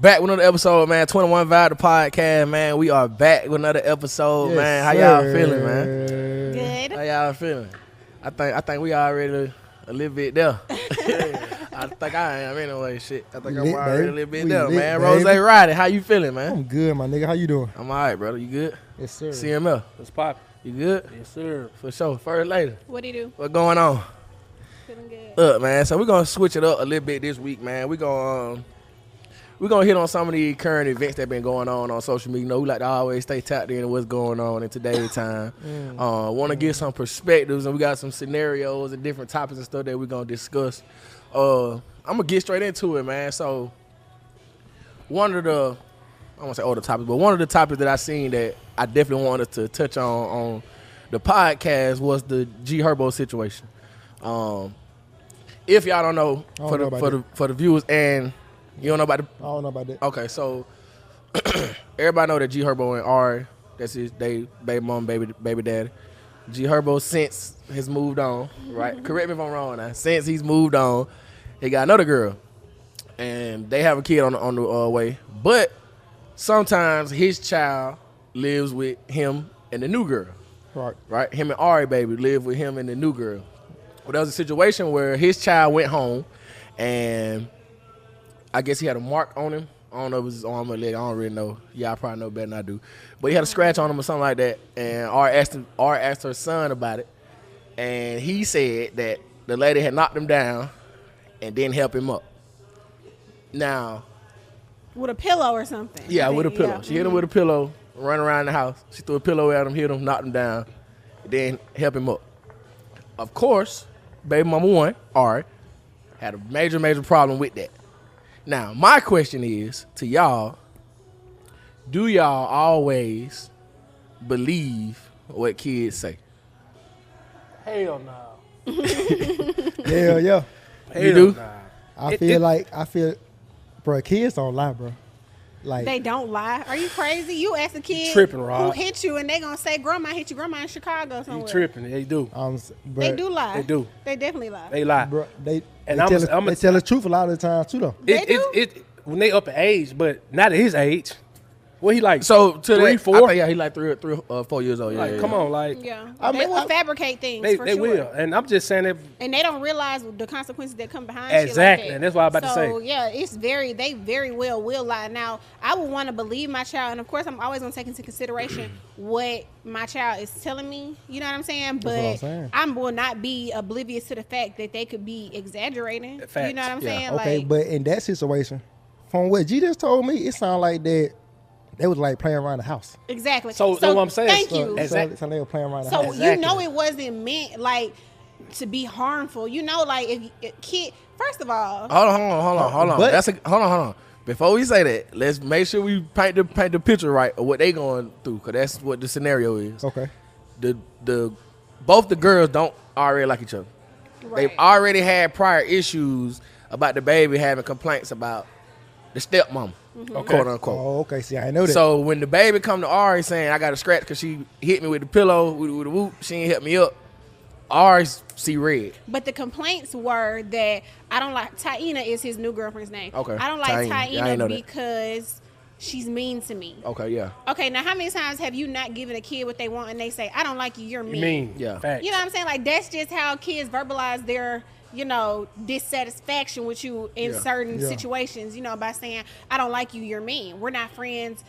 Back with another episode, man. 21 Vibe the podcast, man. We are back with another episode, man. How y'all feeling, man? Good. How y'all feeling? I think we already a little bit there. I think I am anyway. Shit, I think I'm already a little bit there, man. Rose Roddy, how you feeling, man? I'm good, my nigga. How you doing? I'm all right, brother. You good? Yes, sir. CML, What's poppin'? you good? Yes, sir. For sure. First lady, What do you do? what going on? Feeling good. Look, man. So we're gonna switch it up a little bit this week, man. We're gonna hit on some of the current events that been going on social media. You know, we like to always stay tapped into what's going on in today's time. Want to get some perspectives, and we got some scenarios and different topics and stuff that we're gonna discuss. I'm gonna get straight into it, man. So one of the, I won't say all the topics, but one of the topics that I seen that I definitely wanted to touch on the podcast was the Herbo situation. If y'all don't know, for the viewers, and you don't know about I don't know about that. Okay, so everybody know that Herbo and Ari, that's his baby mom, baby daddy. Herbo since has moved on, right? Correct me if I'm wrong now. Since he's moved on, he got another girl, and they have a kid on the way. But sometimes his child lives with him and the new girl. Right? Him and Ari baby live with him and the new girl. Well, there was a situation where his child went home, and I guess he had a mark on him. I don't know if it was his arm or leg. I don't really know. Y'all probably know better than I do. But he had a scratch on him or something like that. And Ari asked her son about it. And he said that the lady had knocked him down and didn't help him up. Now, with a pillow or something. Yeah, with a pillow. Yeah. She hit him with a pillow, run around the house. She threw a pillow at him, hit him, knocked him down, then help him up. Of course, baby mama one, Ari, had a major problem with that. Now, my question is to y'all, do y'all always believe what kids say? Hell no. Hell yeah. You do? I feel, bro, kids don't lie, bro. Like, they don't lie. Are you crazy? You ask a kid tripping, Rob, who hit you, and they gonna say, "Grandma hit you." Grandma in Chicago somewhere. You tripping? They do. They do lie. They do. They definitely lie. They lie, bro. They tell the truth a lot of the time too, though. When they up in age, but not at his age. Well, he like so to 3, 4. Yeah, he like 3 or 4 years old. Yeah, come on, like they will fabricate things. They sure. will, and I'm just saying that. And they don't realize the consequences that come behind. Exactly, shit like that. and that's what I'm about to say. So yeah, they very well will lie. Now, I would want to believe my child, and of course, I'm always gonna take into consideration what my child is telling me. You know what I'm saying? But I will not be oblivious to the fact that they could be exaggerating. Facts. You know what I'm saying? Okay, like, but in that situation, from what G just told me, it sounded like that. They was like playing around the house. Exactly. So that's what I'm saying. Thank you. Exactly. So they were playing around the so house. you know it wasn't meant like to be harmful. You know, like if a kid. First of all, hold on. Hold on. Before we say that, let's make sure we paint the picture right of what they going through, cause that's what the scenario is. Okay. Both the girls don't already like each other. right. They've already had prior issues about the baby having complaints about the stepmom. Quote unquote. Oh, okay. See, I know that. So when the baby come to Ari saying I got a scratch because she hit me with the pillow, with the whoop, she ain't help me up, Ari see red. But the complaints were that I don't like Taina is his new girlfriend's name. Okay. I don't like Taina because she's mean to me. Okay, yeah. Okay, now how many times have you not given a kid what they want and they say, I don't like you, you're mean? Yeah. Facts. You know what I'm saying? Like that's just how kids verbalize their, dissatisfaction with you in certain situations, by saying, I don't like you, you're mean. We're not friends,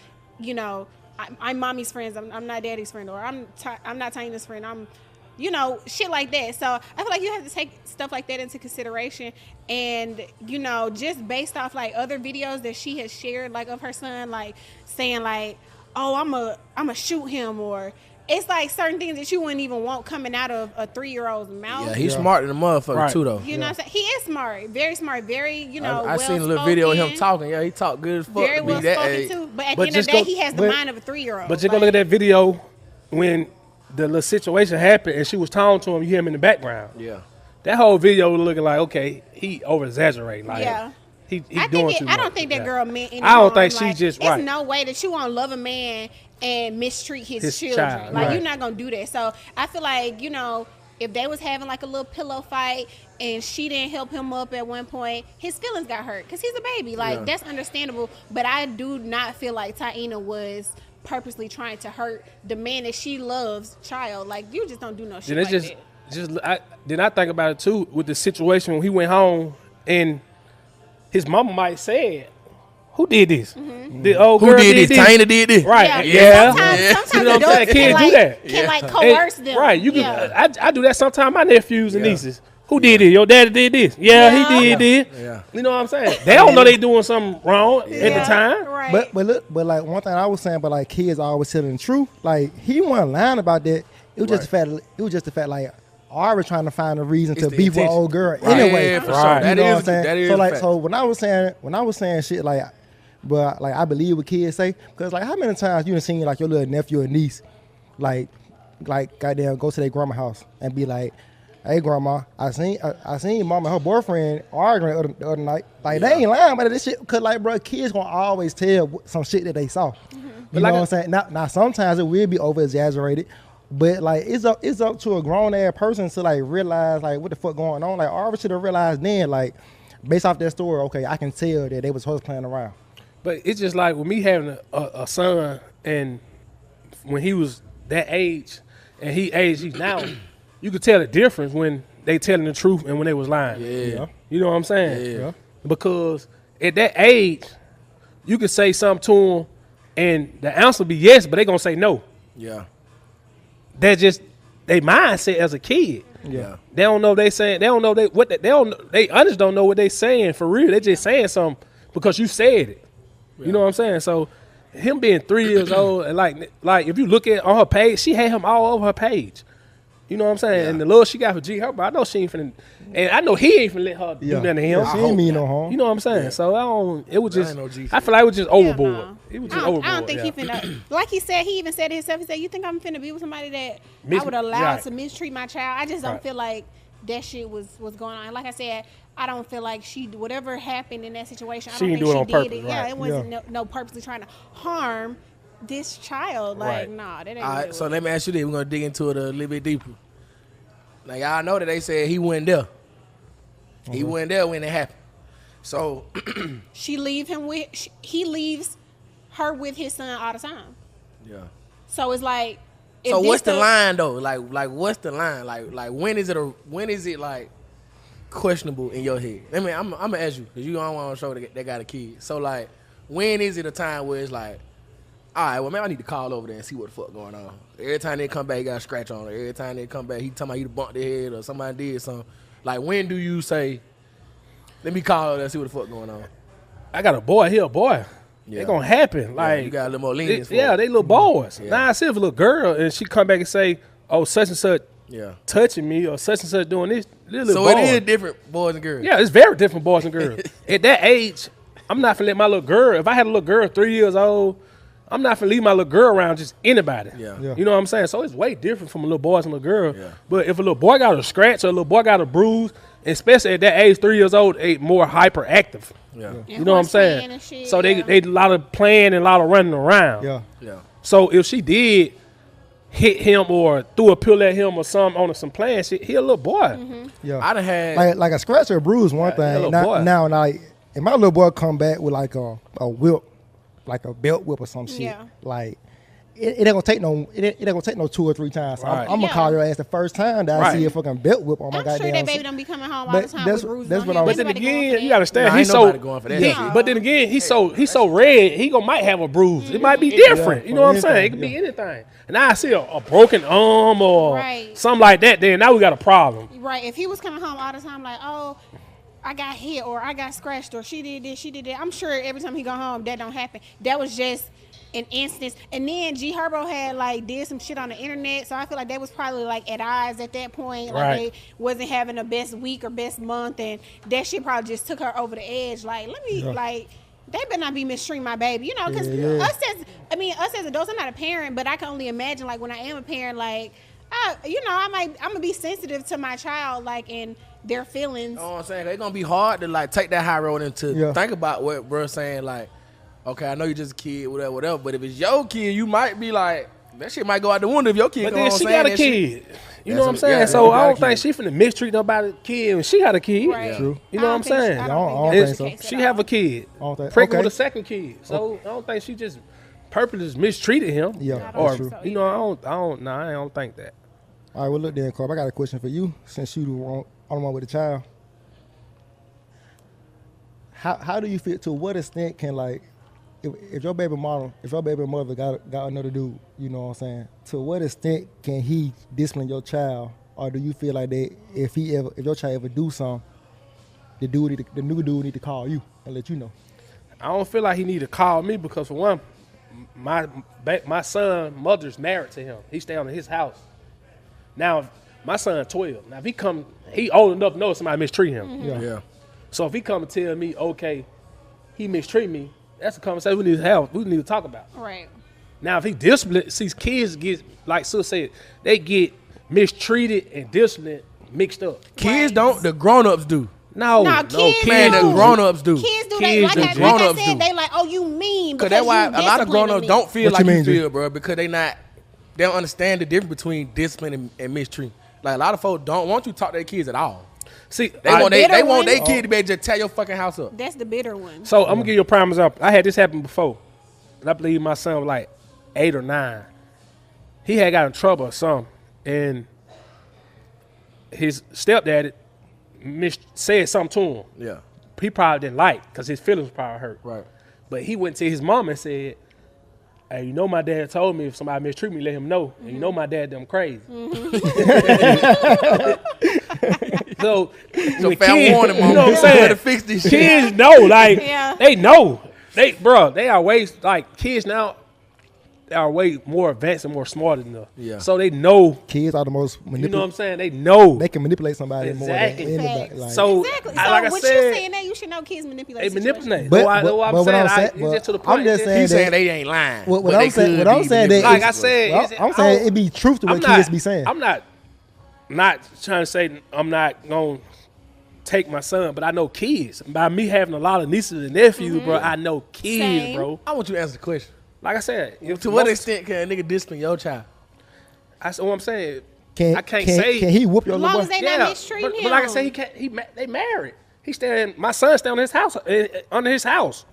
I'm mommy's friends, I'm not daddy's friend, or I'm not Taina's friend, I'm, shit like that. So I feel like you have to take stuff like that into consideration. And, just based off like other videos that she has shared, like of her son, like saying like, oh, I'm a shoot him, or it's like certain things that you wouldn't even want coming out of a 3-year-old's mouth. Yeah, he's smart than a motherfucker too, though. You know what I'm saying? He is smart, very, I seen a little video of him talking. Yeah, he talkked good as fuck. Very well spoken too. But at the end of the day, he has the mind of a 3-year-old. But just go look at that video when the little situation happened and she was talking to him. You hear him in the background. Yeah. That whole video was looking like, okay, he over exaggerating. Like, yeah. He doing too much. I don't think that girl meant any I don't harm. think she's just right. There's no way that you want to love a man and mistreat his children. child, like right. you're not gonna do that. So I feel like if they was having like a little pillow fight and she didn't help him up at one point, his feelings got hurt because he's a baby. Like, that's understandable. But I do not feel like Taina was purposely trying to hurt the man that she loves child. Like, you just don't do no shit like that. Then I think about it too with the situation when he went home and his mama might say, "Who did this? The old girl did this. Taina did this. Yeah. Right? Yeah. Sometimes You know what I'm saying? Kids do that. Can like coerce them. Right? You can. Yeah. I do that sometimes. My nephews and nieces. Who did it? Your daddy did this. Yeah, he did this. Yeah. You know what I'm saying? They don't know they doing something wrong at the time. Right. But like one thing I was saying, but like kids always telling the truth. Like he wasn't lying about that. It was just the fact. It was just the fact like I was trying to find a reason to beef with old girl anyway. Yeah, for Right. sure. You That know is, what I'm saying? that is So like, fact. so when I was saying shit like, but like I believe what kids say, because like how many times you done seen like your little nephew or niece, like goddamn go to their grandma house and be like, "Hey grandma, I seen mom and her boyfriend arguing the other night." Like they ain't lying about this shit, cause like bro, kids gonna always tell some shit that they saw. You know what I'm saying? Now sometimes it will be over exaggerated. But like it's up to a grown ass person to like realize like what the fuck going on. Like Arva should have realized then, like based off that story, okay, I can tell that they was supposed to playing around. But it's just like with me having a son, and when he was that age, and he's now, you could tell the difference when they telling the truth and when they was lying. Yeah. You know what I'm saying? Yeah. Because at that age, you could say something to them, and the answer be yes, but they gonna say no. Yeah. That's just they mindset as a kid. Yeah. They don't know they saying. They don't know they honest don't know what they saying for real. They just saying something because you said it. Yeah. You know what I'm saying? So him being 3 years old and like if you look at on her page, she had him all over her page. You know what I'm saying? Yeah. And the love she got for G Herbo, I know she ain't finna, and I know he ain't finna let her do nothing to him. She ain't mean no harm. You know what I'm saying? Yeah. So I don't. It was just. No I feel like it was just overboard. No. It was just overboard. I don't think he finna. Like he said, he even said it himself. He said, "You think I'm finna be with somebody that I would allow to mistreat my child?" I just don't feel like that shit was going on. And like I said, I don't feel like whatever happened in that situation. I don't think she did it. Yeah, it wasn't no purposely trying to harm this child. Like, nah, that ain't. All right, so let me ask you this. We're gonna dig into it a little bit deeper. Now y'all know that they said he wasn't there. He wasn't there when it happened. So he leaves her with his son all the time. Yeah. So it's like. So what's the line though? Like what's the line? Like when is it like questionable in your head? I mean, I'm gonna ask you because you don't want to show that they got a kid. So like, when is it a time where it's like, all right, well maybe I need to call over there and see what the fuck going on. Every time they come back, he got a scratch on it. Every time they come back, he talking about he bumped their head or somebody did something. Like when do you say, let me call over there and see what the fuck going on? I got a boy here, boy. Yeah. It gonna happen. Like you got a little more lenience. They little boys. Yeah. Now I see if a little girl and she come back and say, "Oh, such and such, touching me," or such and such doing this. So it is different boys and girls. Yeah, it's very different boys and girls. At that age, I'm not finna let my little girl. If I had a little girl 3 years old, I'm not finna leave my little girl around just anybody. Yeah. You know what I'm saying? So it's way different from a little boys and little girl. Yeah. But if a little boy got a scratch or a little boy got a bruise, especially at that age, 3 years old, they more hyperactive. Yeah. You know what I'm saying? So they a lot of playing and a lot of running around. Yeah. So if she did hit him or threw a pill at him or something on some playing shit, he a little boy. Mm-hmm. Yeah. I'd have had like a scratch or a bruise one thing. Now like if my little boy come back with like a whip, like a belt whip or some shit, like it ain't gonna take no 2 or 3 times. So I'm gonna call your ass the first time that I see a fucking belt whip on my goddamn. I'm sure that baby don't be coming home all the time with bruises on him. But then again, you gotta understand, he's going for that. But then again, he's so red, he might have a bruise. It might be different. You know what I'm saying? It could be anything. And now I see a broken arm or something like that. Then now we got a problem. Right. If he was coming home all the time, like, oh, I got hit or I got scratched or she did this, she did that. I'm sure every time he go home, that don't happen. That was just an instance. And then G Herbo had did some shit on the internet, so I feel like they was probably at odds at that point. They wasn't having the best week or best month, and that shit probably just took her over the edge. They better not be mistreating my baby, because us as adults, I'm not a parent, but I can only imagine when I am a parent, I'm gonna be sensitive to my child, and their feelings. You know what I'm saying? It's gonna be hard to take that high road and to think about what bro's saying, okay, I know you're just a kid, whatever, but if it's your kid, you might be like, That shit might go out the window if your kid But come then on she saying got a that kid. shit. You know what I'm Yeah, saying? yeah, So yeah, I don't got a think she finna mistreat nobody kid when she got a kid. Right. True. You know what I'm saying? I don't And think so. that's the She case have at a kid. I don't think- Pregnant okay. with a second kid. So I don't think she just purposely mistreated him. Yeah, Or that's true. you know, I don't think that. All right, well, look then, Carb. I got a question for you since you the only one with a child. How do you feel? To what extent can like, if your baby mother got another dude, you know what I'm saying? To what extent can he discipline your child, or do you feel like that if your child ever do something, the new dude need to call you and let you know? I don't feel like he need to call me because for one, my son mother's married to him. He stay on his house. Now my son 12. Now if he old enough to know somebody mistreat him. Mm-hmm. Yeah. So if he come and tell me, okay, he mistreat me, that's a conversation we need to have. We need to talk about. Right. Now if he disciplined, see kids get, like Sis said, they get mistreated and disciplined mixed up. Kids don't, the grown-ups do. No, Nah, no, kids Man, the do. grown-ups do. Kids do. Kids They, do. like Grown-ups I said, do. they like, oh, you mean Because because that's why you a lot of disciplining grown-ups me. don't feel What like you you mean, feel, bro, because they don't understand the difference between discipline and mistreat. Like a lot of folks don't want you to talk to their kids at all. See, They want bitter their one. kid to be able to just tear your fucking house up. That's the bitter one. So I'm gonna give you a prime example. I had this happen before. And I believe my son was like 8 or 9. He had got in trouble or something, and his stepdad said something to him. Yeah. He probably didn't like because his feelings were probably hurt. Right. But he went to his mom and said, "Hey, you know my dad told me if somebody mistreat me, let him know. And you know my dad them crazy." So So the fair kids- warning, mom. You know what I'm You saying? better fix this shit. Kids know, like Yeah. they know. They are way like kids now. They are way more advanced and more smarter than us. Yeah. So they know. Kids are the most You know what I'm saying? They know. They can manipulate somebody Exactly. more than anybody. Facts. Like, So Exactly. I- So like I what said, you saying that you should know kids manipulate. they situations. manipulate. But- That's what I'm but what saying. I'm saying- It's just to the I'm point. just saying He's that- saying they ain't lying. What but I'm they saying- could what I'm be saying that- like I manipulated. said, well, it's- I'm I saying don't- it be truth to what I'm kids not- be saying. I'm not trying to say I'm not gonna take my son, but I know kids. By me having a lot of nieces and nephews, bro, I know kids, Same. bro. I want you to answer the question. Like I said, To what extent can a nigga discipline your child? That's what I'm saying. Can, I can't can, say. Can he whoop your As little long boy? as they not mistreating but like I him. said, he can't. They married. He staying. My son stay on his house, under his house.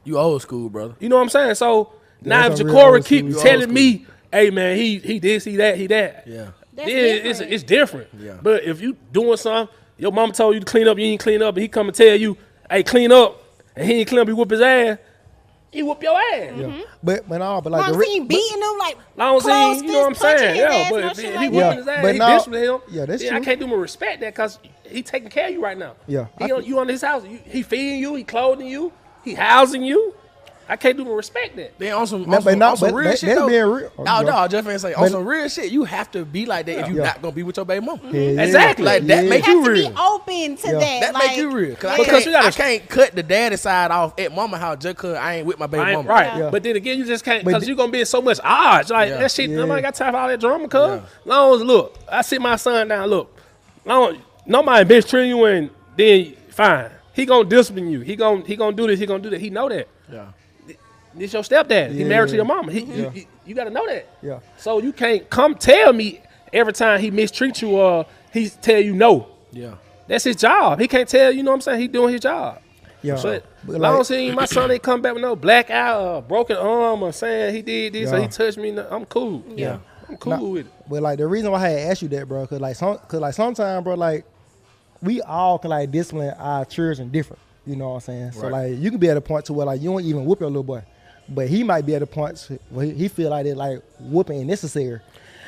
You old school, brother. You know what I'm saying? So now if that's a real Ja'Cory old keep school. telling Old me, "Hey man, he this, he that, he that," Yeah. That's then different. it's different. Yeah. But if you doing something, your mom told you to clean up, you ain't clean up, and he come and tell you, "Hey, clean up," and he ain't clean up, he whoop his ass. He whoop your ass. But no, but like Long the as he ain't beating him like Long as close he, you know what I'm fist, punching saying? his Yeah, ass, but no if shit he like whooping that. his ass, But he now- discipline him. Yeah, that's I true. can't do him respect that because he taking care of you right now. Yeah. You under his house. He feeding you, he clothing you, he housing you. I can't do him respect that. Then on some, No, on but some, no, on some but real that- shit that's though. being real. No, Yeah. no, just saying, on But- some real shit, you have to be like that if you're Yeah. not gonna be with your baby mama. Yeah, yeah. Exactly. Like that Yeah. make You you have to real. be open to Yeah. that. That like, make you real. Cause Because you I gotta- can't cut the daddy side off at mama house just cause I ain't with my baby I ain't, mama. right. Yeah. But then again, you just can't But because you're gonna be in so much odds. Like Yeah. that shit, Yeah. nobody got time for all that drama, cuz. Long as look, I sit my son down, look. Nobody bitch treating you and then fine. He gonna discipline you. He gonna do this, he gonna do that. He know that. Yeah. This your stepdad. He Yeah. married to your mama. Yeah. You gotta know that. Yeah. So you can't come tell me every time he mistreat you or he tell you no. Yeah. That's his job. He can't tell you know what I'm saying. He doing his job. Yeah. But But long like- as he, my son ain't come back with no black eye or broken arm or saying he did this or Yeah. he touched me, I'm cool. Yeah. I'm cool with it. But like the reason why I had asked you that, bro, cause like sometimes, bro, like we all can like discipline our children different. You know what I'm saying? So Right. like you can be at a point to where like you don't even whoop your little boy, but he might be at a point where he feel like it like whooping is necessary.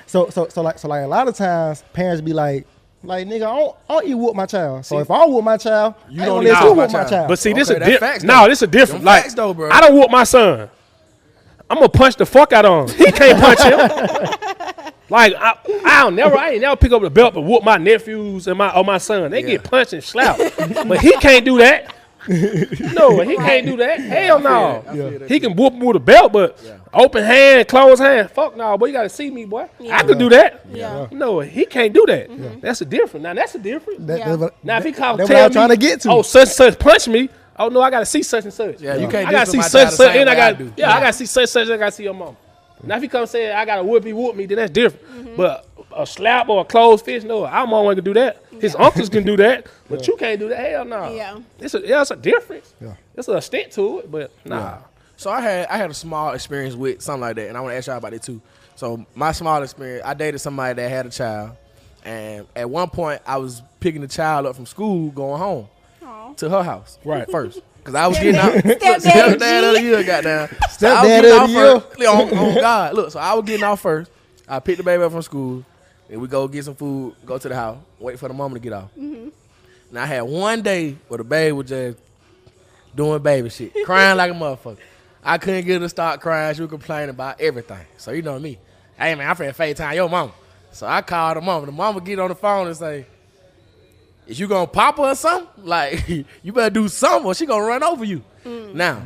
So like a lot of times parents be like nigga, I don't even whoop my child. So if I don't whoop my child, You I don't don't need let to you whoop whoop my my child. child. But see, this Okay, a that's different. facts, No, though. this a different. Them Like facts, though, bro. I don't whoop my son. I'm gonna punch the fuck out of him. He can't punch him. Like I ain't never pick up the belt but whoop my nephews and my son. They get punched and slapped, but he can't do that. No, he can't do that. Hell no. I feel that He too. can whoop him with a belt, but open hand, closed hand. Fuck no, boy. You gotta see me, boy. Yeah. I could do that. Yeah. No, he can't do that. That's a different. Now that's a different. That- Yeah. that's what- Now if he call that's tell what I'm me, trying to get to. oh such and such punch me. Oh no, I gotta see such and such. Yeah, you can't I gotta see discipline my such and child the such, same and I way I got do. I gotta see such and such. And I gotta see your mom. Now if he come say I got to whoop me, then that's different. But a slap or a closed fist, no, I'm the one to do that. His uncles can do that, but you can't do that. Hell no. Yeah. It's a difference. Yeah. It's a extent to it, but nah. So I had a small experience with something like that, and I want to ask y'all about it too. So my small experience, I dated somebody that had a child, and at one point I was picking the child up from school, going home to her house, Right. first, because I was getting out. Stepdad Stepdad of the year, goddamn. Stepdad of the year. On God, look. So I was getting out first. I picked the baby up from school, and we go get some food, go to the house, wait for the mama to get off. And I had one day where the baby was just doing baby shit, crying like a motherfucker. I couldn't get her to stop crying. She was complaining about everything. So you know me. Hey, man, I'm finna FaceTime your mama. So I called the mama. The mama get on the phone and say, is you gonna pop her or something? Like, you better do something or she gonna run over you. Now,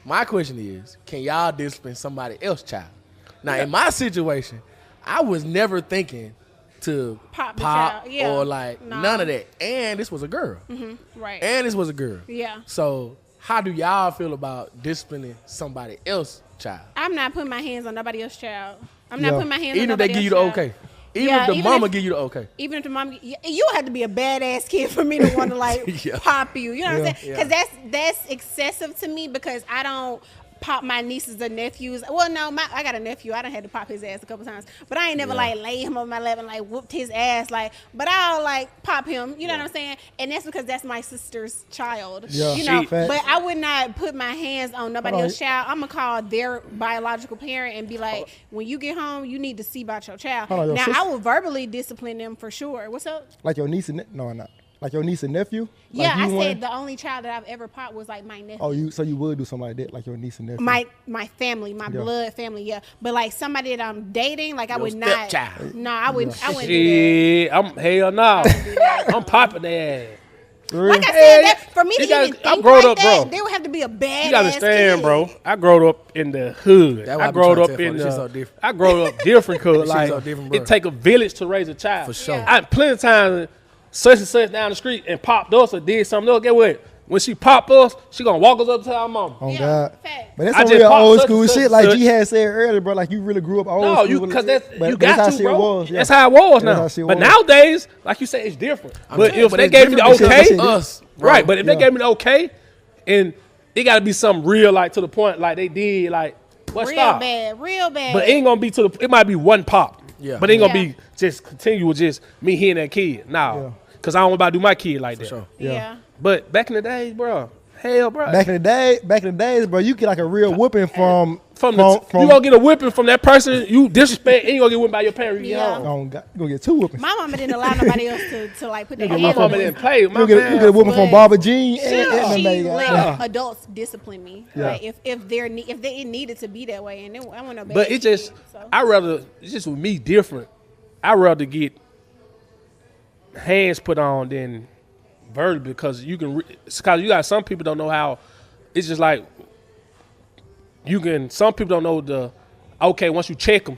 my question is, can y'all discipline somebody else's child? Now, in my situation, I was never thinking to Pop the child. Yeah. or like none of that. And this was a girl. Right. And this was a girl. Yeah. So how do y'all feel about disciplining somebody else's child? I'm not putting my hands on nobody else's child. I'm not Yeah. putting my hands on Even if they nobody give you the else's child. okay. Even Yeah, if the even mama if- give you the okay. Even if the mom, you have to be a badass kid for me to want to like Yeah. pop you. You know what I'm saying? Yeah. Because that's excessive to me because I don't pop my nieces or nephews. Well, no, I got a nephew. I done had to pop his ass a couple times, but I ain't never like laid him on my lap and like whooped his ass. Like, but I'll like pop him. You know what I'm saying? And that's because that's my sister's child. Yeah. You know, Shit. Facts. but I would not put my hands on nobody Hold on. else's child. I'm gonna call their biological parent and be like, when you get home, you need to see about your child. Hold on, your Now sister- I will verbally discipline them for sure. What's up? Like your niece and no, not like your niece and nephew. Like Yeah, you I want- said the only child that I've ever popped was like my nephew. Oh, you would do something like that, like your niece and nephew. My family, my blood family, yeah. But like somebody that I'm dating, like I Your would not. stepchild. No, I wouldn't. I wouldn't do Shit, I'm hell no. I'm popping their ass. For that. real? Like I Hell said, yeah. for me to You gotta- even I'm think grown like up, that, bro. there would have to be a badass You gotta understand, kid. bro. I growed up in the hood. That's why I I be growed trying to up tell in folks, shit so different. I growed up different, cause shit like so different, bro. it take a village to raise a child. For sure. Yeah. I plenty of times such and such down the street and popped us or did something else. Get what? When she pop us, she gonna walk us up to our mama. Oh Yeah, God. facts. But that's I some just real popped old such school and shit, such like and G had said earlier, bro. Like you really grew up old No, school. you because that's But you that's got how to, shit bro. was, yeah. That's how it was That's now. how shit But was. nowadays, like you said, it's different. But telling you, if but they it's gave me the different because okay, it's us, bro. right? But if they Yeah. gave me the okay, and it got to be something real, like to the point, like they did, like what Real stop? bad, real bad. But it ain't gonna be to the. It might be one pop. Yeah. But it ain't gonna Yeah. be just continual, just me hitting that kid. Nah, Yeah. cause I don't about to do my kid like that. sure. yeah. But back in the days, bro, hell, bro. Back in the days, bro, you get like a real whooping from you gonna get a whipping from that person you disrespect, and you gonna get whipped by your parents. Yeah. Yeah. you gonna get two whoopings. My mama didn't allow nobody else to like put their Yeah, hands My on mama me. didn't play. My You get a whooping from but- Barbara Jean and She them let guys. adults discipline me. Yeah. Like if it needed to be that way, and I want no bad But it just, kid, so. it's just with me different. I rather get hands put on than verbal because you can, because you got some people don't know how, it's just like, some people don't know okay, once you check them,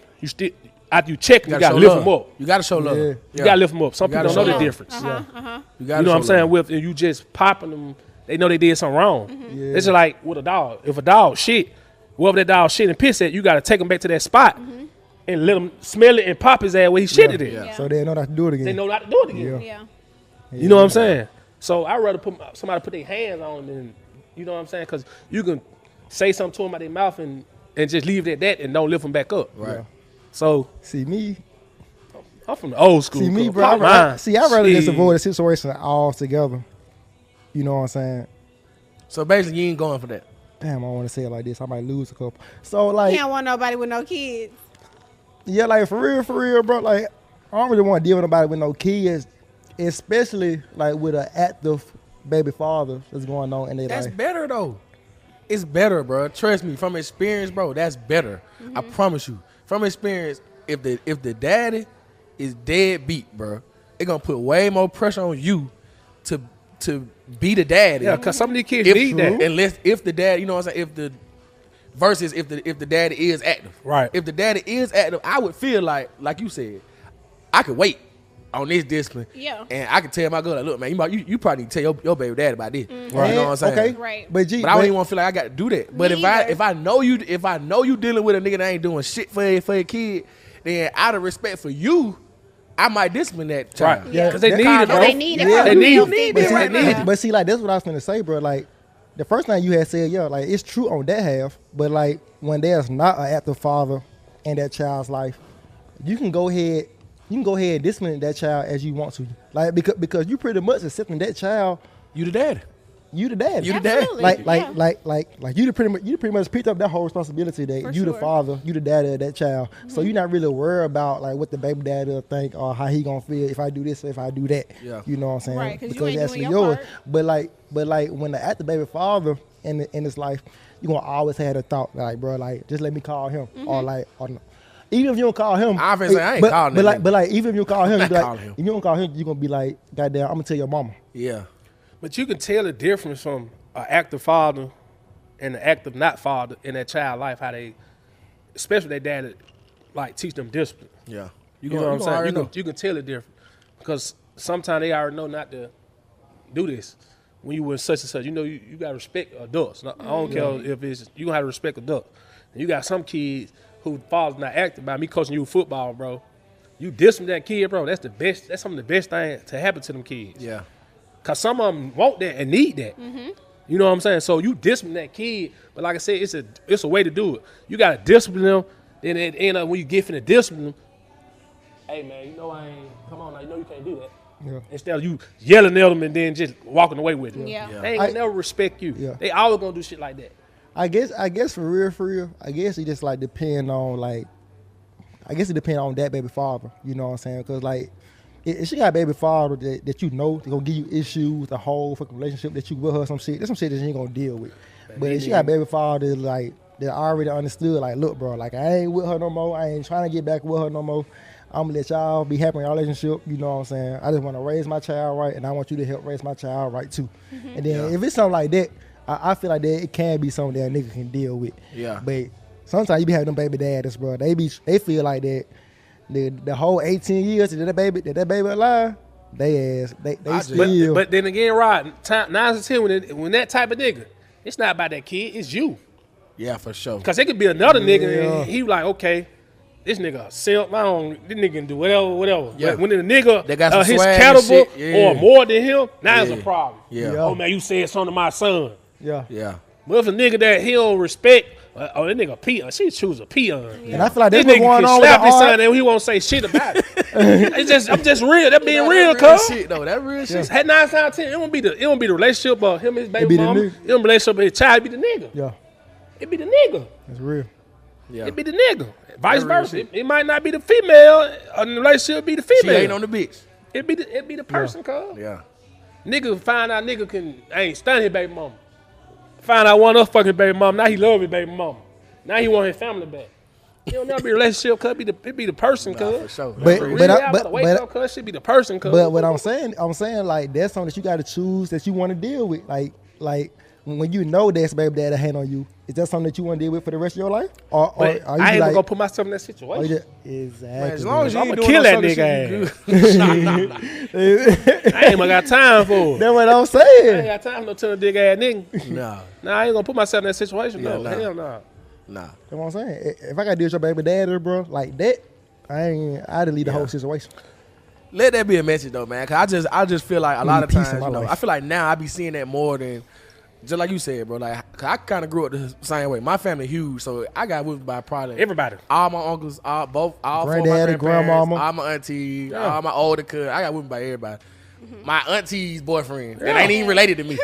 after you check them, you gotta show lift love. them up. You gotta show love. Yeah. Yeah. You gotta lift them up. Some You people gotta don't know show the love. difference. You gotta You know what I'm show saying? love. With, and you just popping them, they know they did something wrong. Yeah. It's just like with a dog. If a dog shit, wherever that dog shit and piss at, you gotta take him back to that spot and let him smell it and pop his ass where he shitted it. Yeah. So they know not to do it again. They know not to do it again. Yeah. Yeah. You know what I'm saying? So I'd rather somebody put their hands on than, you know what I'm saying? Because you can say something to them out their mouth and just leave it at that and don't lift them back up. Right. Yeah. So See me, I'm from the old school. see me, cuz. bro. Pop mine. I'd rather just Shit. avoid the situation altogether. You know what I'm saying? So basically, you ain't going for that. Damn, I don't want to say it like this. I might lose a couple. So like, He don't want nobody with no kids. yeah, like for real, bro. Like, I don't really want to deal with nobody with no kids, especially like with an active baby father that's going on in their That's life. better though. It's better, bro. Trust me, from experience, bro. That's better. I promise you. From experience, if the daddy is dead beat, bro, it gonna put way more pressure on you to be the daddy. Yeah, because some of these kids if, need that. Unless if the dad, you know what I'm saying, versus if the daddy is active. Right. If the daddy is active, I would feel like you said, I could wait. on this discipline. Yeah. And I can tell my girl, like, look, man, you probably need to tell your baby daddy about this. Right. You know what I'm saying? Okay. Right. But G, But I don't even want to feel like I got to do that. But Me if I know you dealing with a nigga that ain't doing shit for your kid, then out of respect for you, I might discipline that child. Right. Yeah. Because they That need kind it, of- bro. They need it. Yeah. They need need But it see, right now. but see, like that's what I was gonna say, bro. Like the first thing you had said, yeah, like it's true on that half, but like when there's not an active father in that child's life, you can go ahead and discipline that child as you want to, like because you pretty much accepting that child. You the daddy. You the daddy. You the daddy. Absolutely. Like you pretty much picked up that whole responsibility that For you the sure. father, you the daddy of that child. So you're not really worried about like what the baby daddy will think or how he gonna feel if I do this or if I do that. Yeah. You know what I'm saying? Right, 'cause you because ain't that's doing for your yours. part. But like when the active baby father in his life, you gonna always have the thought like, bro, like just let me call him or like or no. Even if you don't call him, I finna say, I ain't but, calling but that like, nigga. but like, even if you call him, you be like, calling him. if you don't call him, you gonna be like, goddamn, I'm gonna tell your mama. Yeah. But you can tell the difference from an active father and an active not father in that child life, how they, especially their dad, like teach them discipline. Yeah. You know what I'm saying? You can tell the difference because sometimes they already know not to do this when you were such and such. You know, you gotta respect adults. I don't care if it's you gonna have to respect adults. And you got some kids who father's not active. By me coaching you football, bro, you discipline that kid, bro. That's the best. That's some of the best things to happen to them kids. Yeah. Cause some of them want that and need that. You know what I'm saying? So you discipline that kid, but like I said, it's a way to do it. You gotta discipline them. Then at the end of when you get finna discipline them, hey man, you know I ain't. Come on now, you know you can't do that. Yeah. Instead of you yelling at them and then just walking away with them. Yeah. They ain't gonna never respect you. Yeah. They always gonna do shit like that. I guess for real, I guess it just like depend on like, I guess it depend on that baby father. You know what I'm saying? Because like, if she got a baby father that you know they gonna give you issues, the whole fucking relationship that you with her, some shit. There's some shit that you ain't gonna deal with. But if she got a baby father like that already understood, like, look, bro, like I ain't with her no more. I ain't trying to get back with her no more. I'm gonna let y'all be happy in your relationship. You know what I'm saying? I just want to raise my child right, and I want you to help raise my child right too. And then if it's something like that, I feel like that it can be something that a nigga can deal with. Yeah. But sometimes you be having them baby daddies, bro. They feel like that the whole 18 years that baby alive, they still. But then again, Rod, 9 to 10 when that type of nigga, it's not about that kid, it's you. Yeah, for sure. Cause it could be another nigga Yeah. and he like, okay, this nigga a simp. This nigga can do whatever. Yeah. But when the nigga They got some his swag and caliber shit. Yeah. or more than him, now it's Yeah. a problem. Yeah. Yeah. Oh man, you said something to my son. Yeah. Yeah. But if a nigga that he don't respect, that nigga peon, she choose a peon. And I feel like This that's what's nigga going can on with slap the his son art. and he won't say shit about it. I'm just real. That being That real, real cuz. shit though. That real shit. Had 9 out of 10, it won't be the relationship of him and his It baby be the mama. nigga. It won't be the relationship of his child. It be the nigga. Yeah, It be the nigga. that's real. Yeah. It be the nigga. Vice That real versa. shit. It might not be the female. The relationship be the She female. ain't on the bitch. It be the person, cuz. Yeah. Nigga find out nigga can ain't stun his baby mama. Find out one other fucking baby mama. Now he love his baby mama. Now he want his family back. It don't never be a relationship, cuz. It be the person, Nah, for cuz. sure. But- Really, I gotta wake up, cuz. It should be the person, cuz. But what I'm saying like that's something that you got to choose that you want to deal with. Like when you know that's baby daddy hand on you, is that something that you want to deal with for the rest of your life? Or But are you I ain't like, gonna put myself in that or situation. you just, exactly. As long as you I'ma ain't doing kill no that sucker nigga shit, you good. I ain't even got time for it. That's what I'm I ain't saying. got time for no tell dick ass nigga. Nah. Nah, I ain't gonna put myself in that situation. Yeah, No, nah. hell no. Nah. That's what I'm saying. If I got to deal with your baby daddy, bro, like that, I'd delete the whole situation. Let that be a message though, man. Cause I just feel like a lot of peace in times, my you know, life. I feel like now I be seeing that more than just like you said, bro. Like, cause I kind of grew up the same way. My family huge, so I got whipped by probably Everybody. all my uncles, all four of my Granddaddy, grandparents, grandmama. all my aunties, Yeah. all my older cousins. I got whipped by everybody. My auntie's boyfriend that ain't even related to me.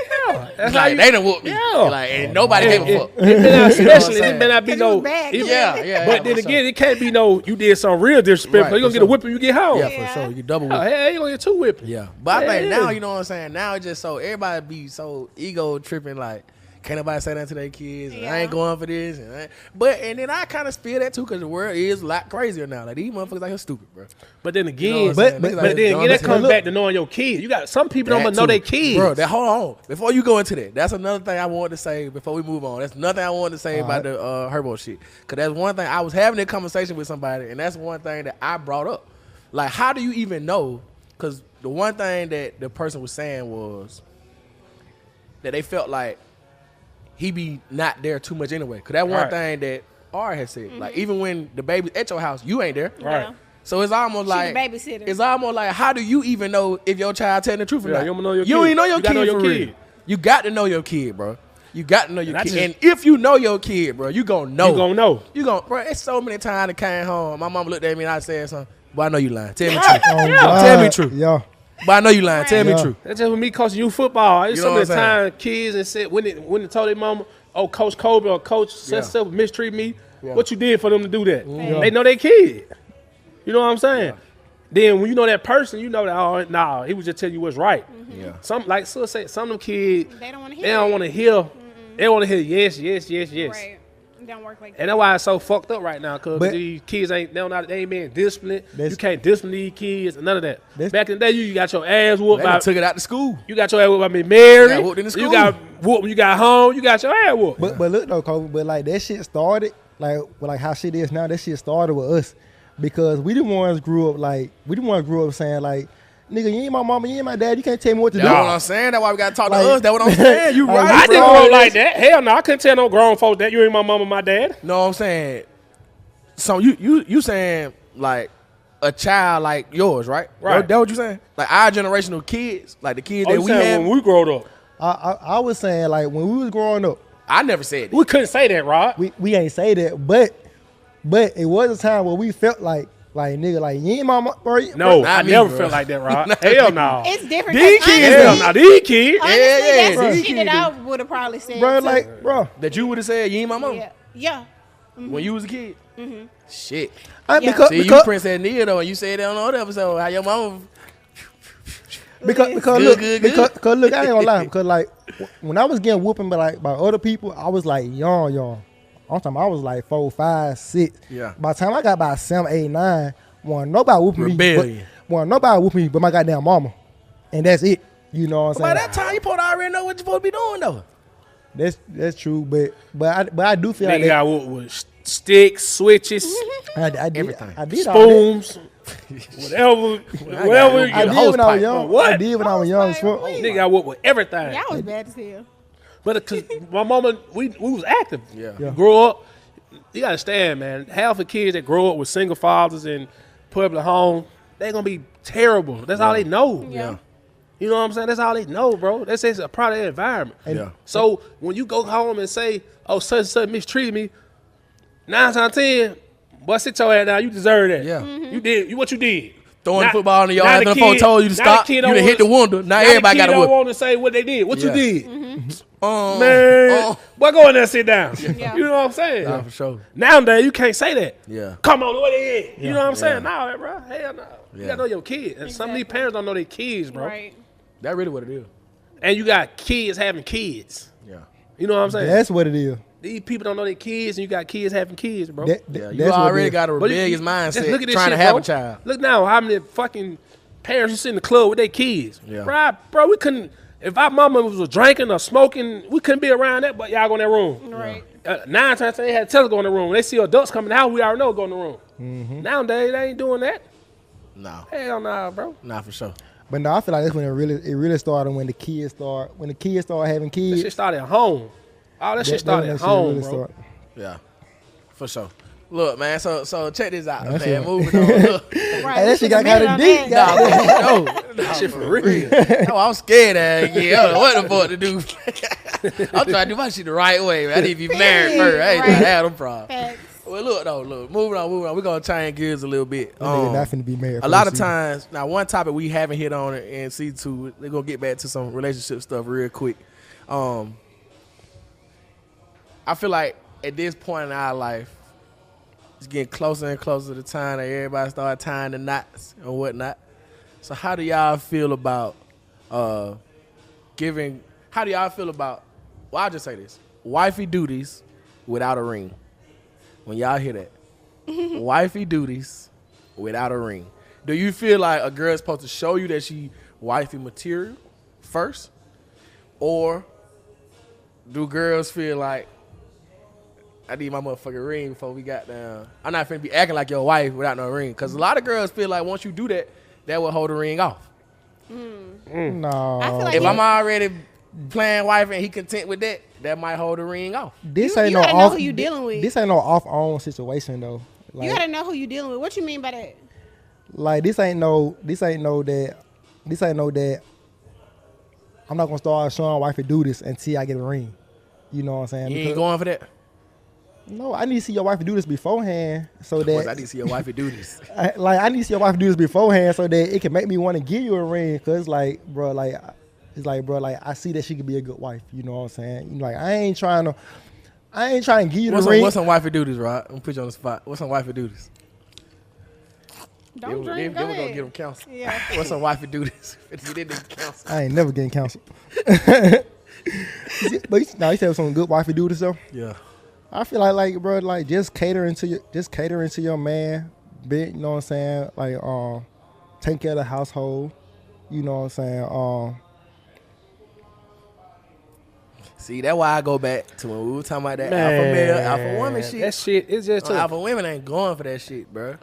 That's how Like you- they done whooped me. Yeah. Like and nobody gave a fuck. It been out, You know what I'm especially, saying? it better not be 'Cause no. it was bad. it- Yeah. But then for again, sure. it can't be no. You did some real disrespect. Right, you gonna for get a sure. whipping, you get home. Yeah, Yeah. for sure. You double Oh, whip. hey, you gonna get 2 whipping. Yeah, but I think Yeah. now, you know what I'm saying. Now it's just so everybody be so ego tripping, like can't nobody say that to their kids. And I ain't Yeah. going for this, and then I kind of feel that too because the world is a lot crazier now. Like these motherfuckers out here stupid, bro. But then You know again, what I'm but- saying? but- Niggas but out but here then dumb again, as that comes hell. back to knowing your kids. You got some people don't That even know too. their kids. Bro, hold on. Before you go into that, that's another thing I wanted to say before we move on. That's nothing I wanted to say about the Herbo shit. Because that's one thing. I was having a conversation with somebody, and that's one thing that I brought up. Like, how do you even know because the one thing that the person was saying was that they felt like he be not there too much anyway. Because that one thing that R had said, like even when the baby at your house, you ain't there. Right. Yeah. So it's almost like the babysitter. It's almost like how do you even know if your child telling the truth or not? You don't know your You kid. don't even know your You gotta kid know for your real. kid. You got to know your kid, bro. You got to know your And I kid. just- And if you know your kid, bro, you gonna know. You gonna know. You gonna, bro. It's so many times I came home. My mama looked at me and I said something. Boy, I know you lying. Tell me the truth. Oh, Tell me the God. truth. Yeah. But I know you lying. Tell me the Yeah. truth. That's just with me coaching you football. It's You so know many what I'm saying? times kids and said when they told their mama, oh, Coach Kobe or Coach such stuff mistreat me. Yeah. What you did for them to do that? Yeah. They know their kid. You know what I'm saying? Then when you know that person, you know that he was just telling you what's right. Yeah. Some like Sil said, some of them kids They don't want to hear. they don't want to hear. They want to hear yes, yes, yes, yes. Right. It don't work like that. And that's why it's so fucked up right now, cause But- these kids they ain't being disciplined. That's- You can't discipline these kids, none of that. That's- Back in the day, you got your ass whooped They by done took it out to school. you got your ass whooped by me Mary. got whooped in the school. You got whooped when you got home. You got your ass whooped. But look though, Kobe, but like that shit started like how shit is now. That shit started with us because we the ones grew up saying like, nigga, you ain't my mama, you ain't my dad, you can't tell me what to That's do. what I'm saying. That's why we got to talk to Like- us. That's what I'm saying. You Like, right, I didn't bro. grow up like that. Hell no, I couldn't tell no grown folks that you ain't my mama, my dad. No, I'm saying. So you saying like a child like yours, right? Right. That what you saying? Like our generational kids, like the kids Oh, that you we saying have. when we growed up, I was saying like when we was growing up, I never said that. we couldn't say that, Rod. we ain't say that, but it was a time where we felt like nigga, like you ain't my mama, bro. No, Not I me, never bro. felt like that, Rod. Hell no. It's different. These 'cause kids- Hell honestly, no, these kids. honestly, Yeah, that's bro. some shit that I would have probably said. bro, too. like, bro. That you would have said you ain't my mom Yeah. when you was a kid. Shit. I, Yeah. because See, you because Princess Nia though, and you said that on the other episode. How your mama? because Good, look, good, because look, I ain't gonna lie, because like when I was getting whooping by other people, I was like young. I'm talking, I was like 4, 5, 6. Yeah. By the time I got about 7, 8, 9, wasn't nobody whooping Rebellion. me. Wasn't nobody whooping me but my goddamn mama, and that's it. You know what I'm By saying? that time, you supposed to already know what you supposed to be doing though. That's true, but I do feel like Nigga got whooped with sticks, switches, I did everything. I did all that. spoons, whatever. I I The did hose when I was pipe. young. What? I did when I was young as fuck. Nigga got whooped with everything. Y'all was bad as hell. But cause my mama, we was active. Yeah. Yeah. Grow up. You gotta understand, man. Half of kids that grow up with single fathers in public home, they gonna be terrible. That's all they know. Yeah. You know what I'm saying? That's all they know, bro. That's just a part of their environment. Yeah. So when you go home and say, "Oh, such and such mistreated me," 9 times out of 10, boy, sit your ass down. You deserve that. Yeah. You did. What you did. Throwing Now- the football in the now yard. the After the phone kid- told you to now the stop. kid You don't done hit the wanna- window. Now everybody got to don't whip. want to say what they did. What you Yeah. did. Man, Man, boy, go in there and sit down. Yeah. You know what I'm saying? Nah, for sure. Nowadays, you can't say that. Yeah. Come on, what they did. You know what I'm saying? Nah, bro. Hell no. You Yeah. gotta know your kids. And some of these Exactly. parents don't know their kids, bro. Right. That really what it is. And you got kids having kids. Yeah. You know what I'm saying? That's what it is. These people don't know their kids, and you got kids having kids, bro. That, Yeah. You that's what it already is. got a But you- rebellious just mindset look at this trying to shit, have bro. a child. Look now, how many fucking parents you sit in the club with their kids. Yeah. Bro, we couldn't. If our mama was drinking or smoking, we couldn't be around that. But y'all go in that room. Right. 9 times they had to tell us go in the room. They see adults coming out, we already know go in the room. Mm-hmm. Nowadays they ain't doing that. No. Hell nah, bro. Nah, for sure. But no, I feel like that's when it really started when the kids start having That kids. shit started at home. All that shit started at home, bro. Yeah. For sure. Look, man. So check this out, That's man. it. Moving on. Look. Right. Hey, that shit got kind of deep. Nah, goddamn. no. That shit for real. No, I'm scared of it. Yeah, I don't know what the fuck to do. I'm trying to do my shit the right way, man. I need to be married first. I ain't trying to have them problems. Facts. Well, look. Moving on. We're going to change gears a little bit. Nigga not finna be married. A for lot the of season. times, now one topic we haven't hit on in season 2, we're going to get back to some relationship stuff real quick. I feel like at this point in our life, it's getting closer and closer to the time that everybody start tying the knots and whatnot. So how do y'all feel about well, I'll just say this. Wifey duties without a ring. When y'all hear that. Wifey duties without a ring. Do you feel like a girl's supposed to show you that she wifey material first? Or do girls feel like, I need my motherfucking ring before we got down? I'm not finna be acting like your wife without no ring. Because a lot of girls feel like once you do that, that would hold the ring off. No. I feel like If you- I'm already playing wife and he content with that, that might hold the ring off. This You ain't no gotta know off. who you dealing with. This ain't no off on situation though. Like, You gotta know who you dealing with. What you mean by that? like this ain't no that. I'm not gonna start showing wife to do this until I get a ring. You know what I'm saying? You ain't Because- going for that? No, I need to see your wife do this beforehand, so Of course, I that need to see your wife do this. I need to see your wife do this beforehand, so that it can make me want to give you a ring. Cause like, bro, like I see that she could be a good wife. You know what I'm saying? You know, like I ain't trying to give you the ring. What's some wife do this, Rod? I'm gonna put you on the spot. What's some wife do this? Don't drink. Then Go we gonna ahead. get him counsel. Yeah. What's some wife do this? You didn't counsel. I ain't never getting counseled. But you said some good wifey do this though. Yeah. I feel like bro, like just catering to your man, you know what I'm saying? Like take care of the household. You know what I'm saying? See, that's why I go back to when we were talking about that alpha male, alpha woman shit. That shit is just Alpha women ain't going for that shit, bro.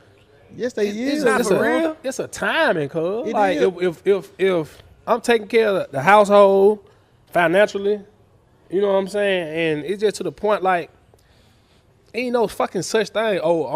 Yes, they is. it's not it's for a, real. It's a timing, cuz. It Like is. if I'm taking care of the household financially, you know what I'm saying, and it's just to the point like ain't no fucking such thing. Oh,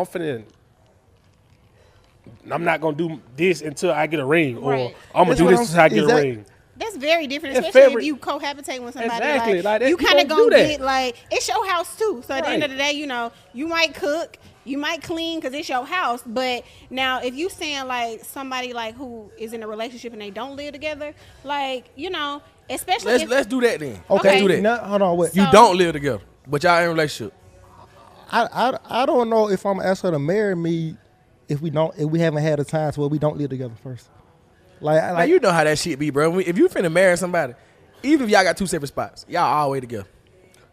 I'm not gonna do this until I get a ring, or Right. I'm gonna That's do what this I'm- until I get a exact- ring. That's very different, It's especially very- if you cohabitate with somebody. Exactly, like that, you you kind of gonna do gonna that. get like it's your house too. So at the end of Right. the day, you know, you might cook, you might clean because it's your house. But now, if you saying like somebody like who is in a relationship and they don't live together, like you know, especially if, Let's do that then. Okay. Let's do that. No, hold on, what? So- You don't live together, but y'all in a relationship. I don't know if I'm gonna ask her to marry me if we haven't had a time to where we don't live together first. Like you know how that shit be, bro. If you finna marry somebody, even if y'all got two separate spots, y'all all the way together.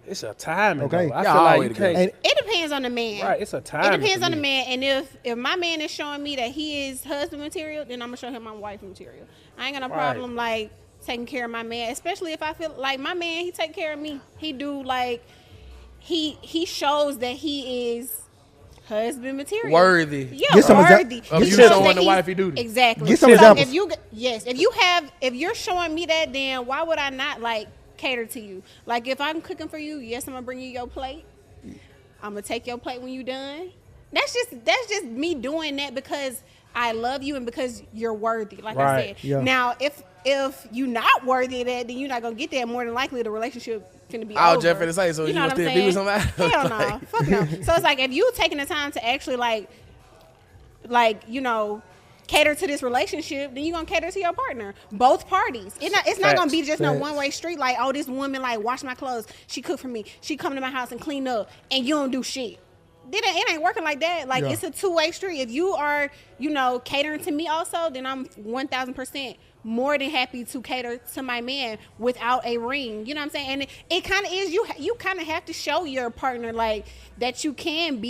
It's a timing. Okay. Though. I Y'all feel like always you together. can't. And- it depends on the man. Right, it's a It timing. depends for on the me. man, and if my man is showing me that he is husband material, then I'm gonna show him my wife material. I ain't got no Right. problem like taking care of my man, especially if I feel like my man he take care of me. He do like he shows that he is husband material, Worthy. Yeah, Get some worthy. of He you shows showing that the he's- wifey duty. Exactly. Get some So examples. if you're showing me that, then why would I not like cater to you? Like if I'm cooking for you, yes, I'm gonna bring you your plate. I'm gonna take your plate when you done. That's just me doing that because I love you and because you're worthy. Like I Right. said. Yeah. Now if you're not worthy of that, then you're not gonna get that. More than likely, the relationship finna be I was over. just finna say, so you know gonna what I'm still be with saying? somebody? Hell no, Like- fuck no. So it's like if you taking the time to actually like you know. Cater to this relationship, then you're gonna cater to your partner. Both parties. It's not gonna be just no Facts. one-way street. Like, oh, this woman like wash my clothes. She cook for me. She come to my house and clean up, and you don't do shit. It ain't working like that. Like Yeah. it's a two-way street. If you are, you know, catering to me also, then I'm 1,000% more than happy to cater to my man without a ring. You know what I'm saying? And it kind of is. You kind of have to show your partner like that you can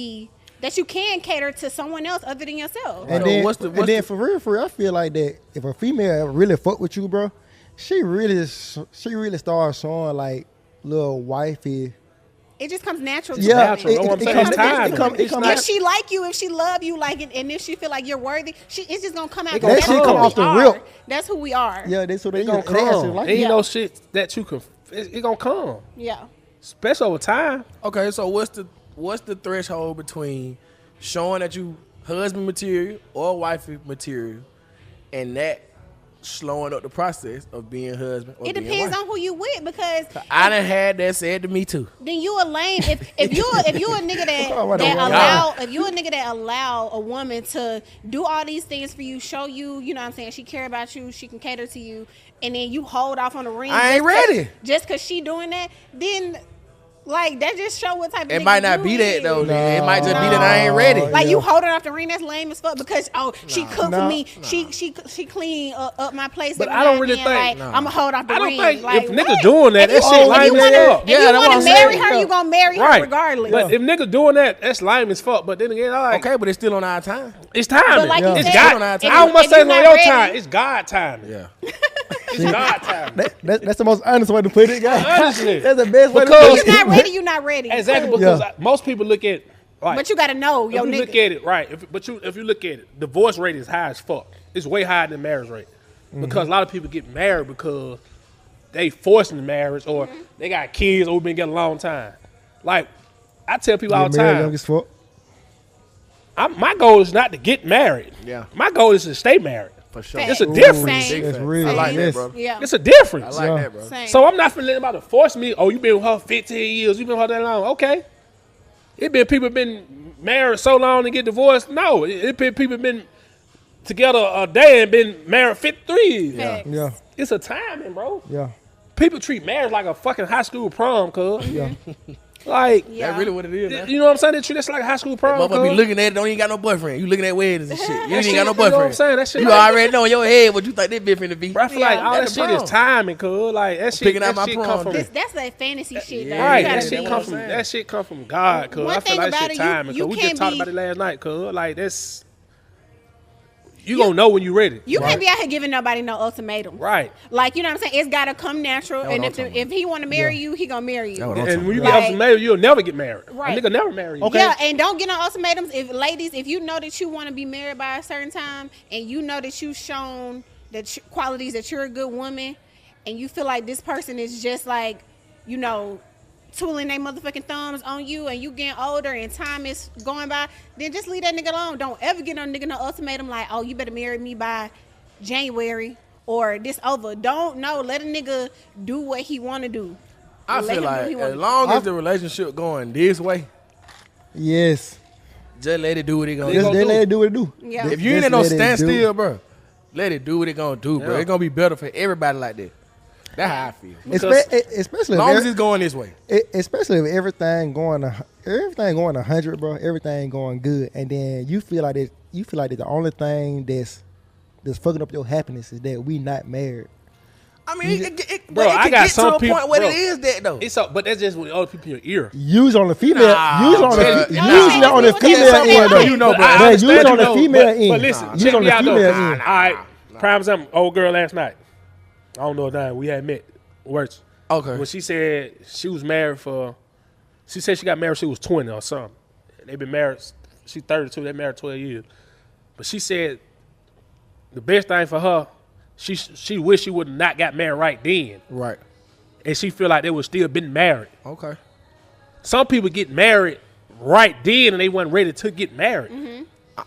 cater to someone else other than yourself. And So then, what's the- and then for real, I feel like that if a female really fuck with you, bro, she really starts showing like little wifey. It just comes natural. Yeah, to Natural. Know what I'm saying? It's time. it come If she like you, if she love you, like, and if she feel like you're worthy, it's just gonna come out. gonna That's come. who Come we off the are. rip. That's who we are. Yeah, that's what they It gonna they actually come. like Ain't it. no shit that you can. It gonna come, Yeah. especially over time. Okay, so what's the threshold between showing that you husband material or wifey material, and that slowing up the process of being husband or It being depends wife? on who you with because I done had that said to me too. then you a lame. If you a nigga Oh, what that a allow if you a nigga that allow a woman to do all these things for you, show you, you know what I'm saying, she care about you, she can cater to you, and then you hold off on the ring. I ain't ready. Just cause she doing that, then like that just show what type of It nigga might not you be that is. though. No. It might just be that I ain't ready. Like Yeah. you holding off the ring, that's lame as fuck because she cook Nah. for me, she clean up my place. But every I don't now and really then. think- like, I'ma hold off the I don't ring. think like, if what? niggas doing that, If that you- shit if lame you as wanna- fuck. If Yeah, you that's what want I'm to marry saying. her, you gonna marry her Right. regardless. But if niggas doing that, that's lame as fuck. But then again, I like Okay, but it's still on our time. it's timing. But like you it's said, God. if I don't you- must if say you it's on not your ready- time. It's God timing. Yeah. It's God timing. That's the most honest way to put it, guys. Honestly. That's the best way to Because- put If it. you're not ready, you're not ready. Exactly, Cool. because Yeah. most people look at like, But you gotta know, if yo you nigga. look at it right. If you look at it, divorce rate is high as fuck. it's way higher than marriage rate because a lot of people get married because they forcing the marriage or they got kids or been together a long time. Like I tell people all the married time, young as fuck. my goal is not to get married. Yeah. My goal is to stay married. For sure. It's a Ooh, difference. same. That's real. I like that, Yes. bro. Yeah. It's a difference. I like Yeah. that, bro. Same. So I'm not finna let anybody force me. Oh, you been with her 15 years. You been with her that long. Okay. It been people been married so long to get divorced. No, it been people been together a day and been married 53 years. Facts. Yeah, It's a timing, bro. yeah, People treat marriage like a fucking high school prom, cuz. yeah. Like, Yeah. That's really what it is, man. you know what I'm saying? They treat us like a high school prom, Motherfucker be cuz. looking at it, don't even got no boyfriend. You looking at weddings and shit. You ain't shit, even got no you know what I'm boyfriend. saying? That shit You like- already know in your head what you think this bitch finna be. Bro, I feel Yeah. like all that That's shit the is prom. timing, cuz. Like, that shit, picking out that my shit prom come from... dress. That's that fantasy shit, though. Right, You gotta that be shit what come I'm from saying. that shit come from God, cuz. One I feel thing like about shit it, timing, you cuz. We can't just talked be- about it last night, cuz. Like, that's... You gonna know when you ready. You can't be out here giving nobody no ultimatum. Right. Like, you know what I'm saying? It's got to come natural. That's what And I'm if talking if he want to marry you, he going to marry you. That's what I'm And when you Like- get ultimatum, you'll never get married. Right. A nigga never marry you. Okay. Yeah, and don't get no ultimatums. If ladies, if you know that you want to be married by a certain time, and you know that you've shown that qualities that you're a good woman, and you feel like this person is just like, you know, twiddling their motherfucking thumbs on you, and you getting older and time is going by, then just leave that nigga alone. Don't ever get no nigga no ultimatum like, oh, you better marry me by January or this over. Don't know. Let a nigga do what he want to do. I Let feel him do what like he wanna as do. long as the relationship going this way, Yes. just let it do what it gonna Just do. they let it do what it do. Yeah. If you ain't Just at no let it do. standstill, bro, let it do what it gonna do, bro. Yeah. It's gonna be better for everybody like that. That's how I feel. Because- Especially As long if as it's going this way. especially if everything going 100, bro. Everything going good, and then you feel like that the only thing that's fucking up your happiness is that we not married. I mean, Bro, it I can got get some to a people- point where bro, it is that though. It's up, but that's just with other people in your ear. Usually on the female, Nah, usually on the Taylor, fe- nah. usually on the Nah. female Nah. end though. You know, But bro. I But understand usually on you the know, female but end. listen, Usually check on me the out though. female All end. right, prime example, old girl last night. I don't know her name. We had met. Words. Okay. When she said she was married she said she got married when she was 20 or something. They've been married, she's 32, they married 12 years. But she said the best thing for her, she wished she would not got married right then. Right. And she feel like they would still been married. Okay. Some people get married right then and they weren't ready to get married.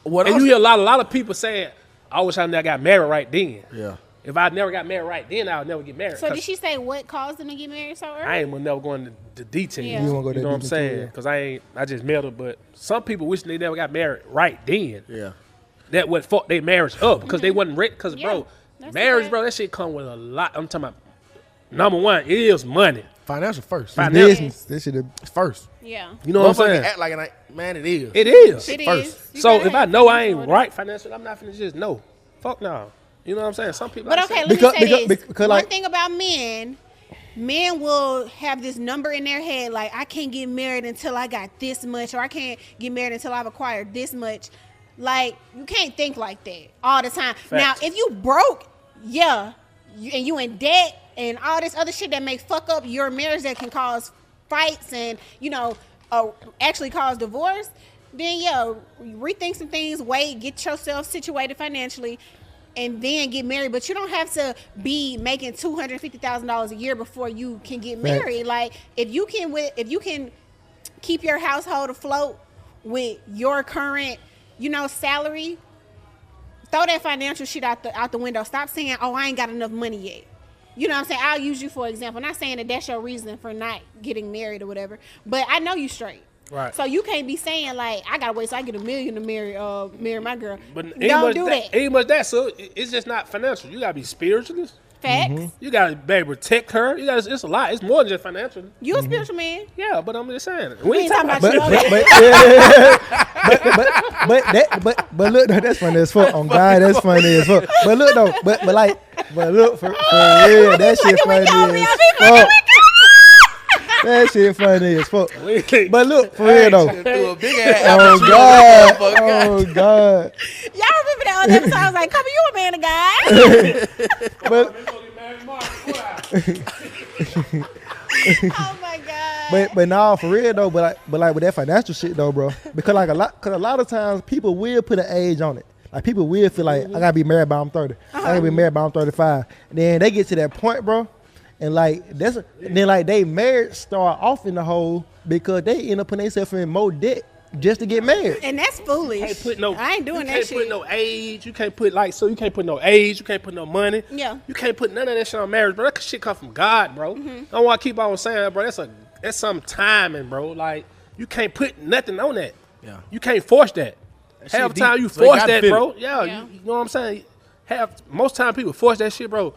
What And else? you hear a lot of people saying, I wish I never got married right then. Yeah. If I never got married right then, I would never get married. So 'Cause did she say what caused them to get married so early? I ain't gonna never go into the details. Yeah. You won't go that You know what I'm deep into it, saying? yeah. Because I just met her, but some people wish they never got married right then. Yeah. That would fuck their marriage up because they wasn't ready. Because, Yeah, bro, that's marriage, okay. bro, that shit come with a lot. I'm talking about, number one, it is money. Financial first. Financial. Business. This shit. It's first. Yeah. You know what I'm Motherfucker saying? act like it ain't. Man, it is. It is. It first. is. You So gotta if I have know I financial ain't order. right financially, I'm not finna just no. Fuck no. You know what I'm saying? Some people. But I okay, say- let me Because- say because- this. because, One like- thing about men will have this number in their head, like, I can't get married until I got this much, or I can't get married until I've acquired this much. Like, you can't think like that all the time. Now, Facts. if you broke, yeah, and you in debt and all this other shit that may fuck up your marriage, that can cause fights and, you know, actually cause divorce, then yeah, rethink some things, wait, get yourself situated financially, and then get married. But you don't have to be making $250,000 a year before you can get Facts. married. Like, if you can keep your household afloat with your current, you know, salary, throw that financial shit out the window. Stop saying, oh, I ain't got enough money yet. You know what I'm saying? I'll use you for example. Not saying that that's your reason for not getting married or whatever, but I know you straight. Right. So you can't be saying like, I gotta wait till I get $1 million to marry my girl. But ain't Don't much do that. Ain't much that. So it's just not financial. You gotta be spiritualist. Facts. You gotta be able to protect her. You gotta. It's a lot. It's more than just financial. You a spiritual man. Yeah, but I'm just saying. We ain't talking about But you. but look though, that's funny as fuck. On God, that's funny as fuck. But look though, but look for real, that shit funny as fuck. That shit funny as fuck. But look for real though. Threw a big ass Oh apple tree God, on that motherfucker. oh God. Y'all remember that other episode? I was like, Kobe, you a man of God. But Oh my God. but nah, for real though. But like with that financial shit though, bro. Because a lot of times people will put an age on it. Like people will feel like I gotta be married by I'm 30. I gotta be married by I'm 35. And then they get to that point, bro, and like then like they marriage start off in the hole because they end up putting themselves in more debt just to get married. And that's foolish. I ain't doing that shit. You can't put no age. You can't put you can't put no age. You can't put no money. Yeah. You can't put none of that shit on marriage, bro. That shit come from God, bro. I don't want to keep on saying that, bro. That's some timing, bro. Like you can't put nothing on that. Yeah. You can't force that. Half the time you So they force gotta that, feel bro. it. Yeah, you know what I'm saying? Most time people force that shit, bro.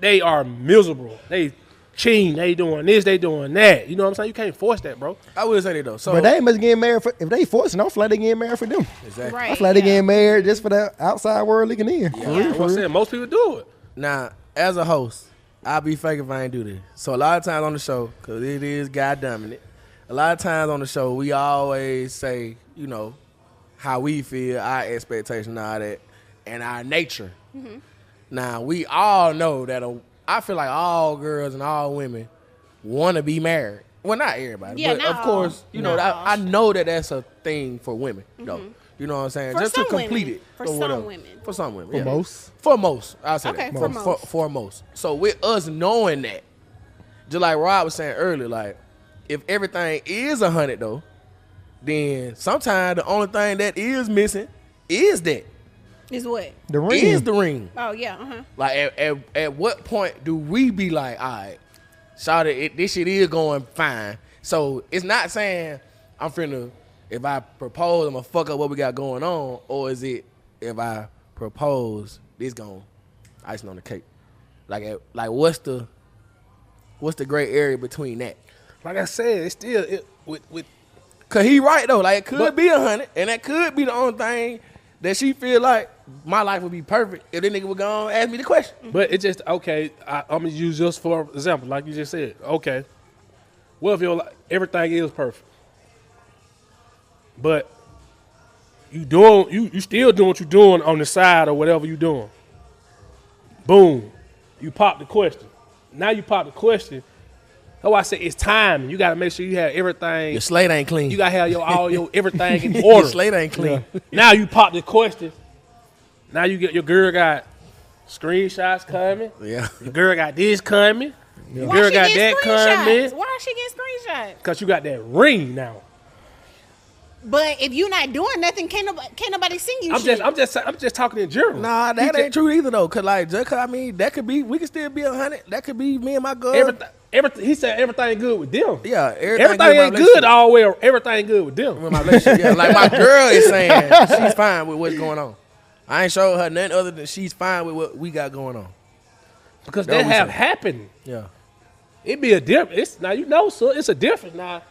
They are miserable. They cheating. They doing this. They doing that. You know what I'm saying? You can't force that, bro. I would say that though. So But they ain't much getting married for if they forcing. I don't feel like they getting married for them. exactly. Right. I feel like they getting married just for the outside world looking in. For real, I'm saying most people do it. Now, as a host, I'll be fake if I ain't do this. So a lot of times on the show, because it is God dominant, a lot of times on the show, we always say, you know, how we feel, our expectation, all that, and our nature. Now, we all know that I feel like all girls and all women want to be married. Well, not everybody, Yeah, but not of course, all. you know, Not all. I know that that's a thing for women, though. You know what I'm saying? For Just to some complete women. it. For or some whatever. women. For some women. For yeah. most. For most. I'll say Okay, that. for most. For most. So with us knowing that, just like Rob was saying earlier, like, if everything is 100 though, then sometimes the only thing that is missing is that. Is what? The ring. Is the ring. Oh yeah. Like at what point do we be like, all right, shawty, this shit is going fine. So it's not saying I'm finna, if I propose, I'm gonna fuck up what we got going on, or is it if I propose, this gon' icing on the cake? Like what's the gray area between that? Like I said, it's still with Cause he right though, like it could be 100, and that could be the only thing that she feel like my life would be perfect if this nigga would go and ask me the question. But it's just, okay, I'm going to use just for example, like you just said. Okay, well, if everything is perfect, but you still doing what you're doing on the side or whatever you doing. Boom, you pop the question. Now you pop the question. That's why I say it's time. You got to make sure you have everything. Your slate ain't clean. You got to have all your everything in Your order. slate ain't clean. Now you pop the question. Now you get your girl got screenshots coming. Yeah. Your girl got this coming. Your Why girl she got get that screenshots? coming. Why she get screenshots? Cause you got that ring now. But if you not doing nothing, can't nobody see you. I'm just talking in general. Nah, that ain't true either though. Cause like, just 'cause, I mean, that could be. We could still be 100. That could be me and my girl. Everything. He said everything good with them. Yeah, Everything ain't good all the way. Everything good with them. With my relationship. Yeah, like my girl is saying she's fine with what's going on. I ain't showing her nothing other than she's fine with what we got going on. Because That that we have say. happened. Yeah. It be a difference. It's now, you know, so it's a difference now.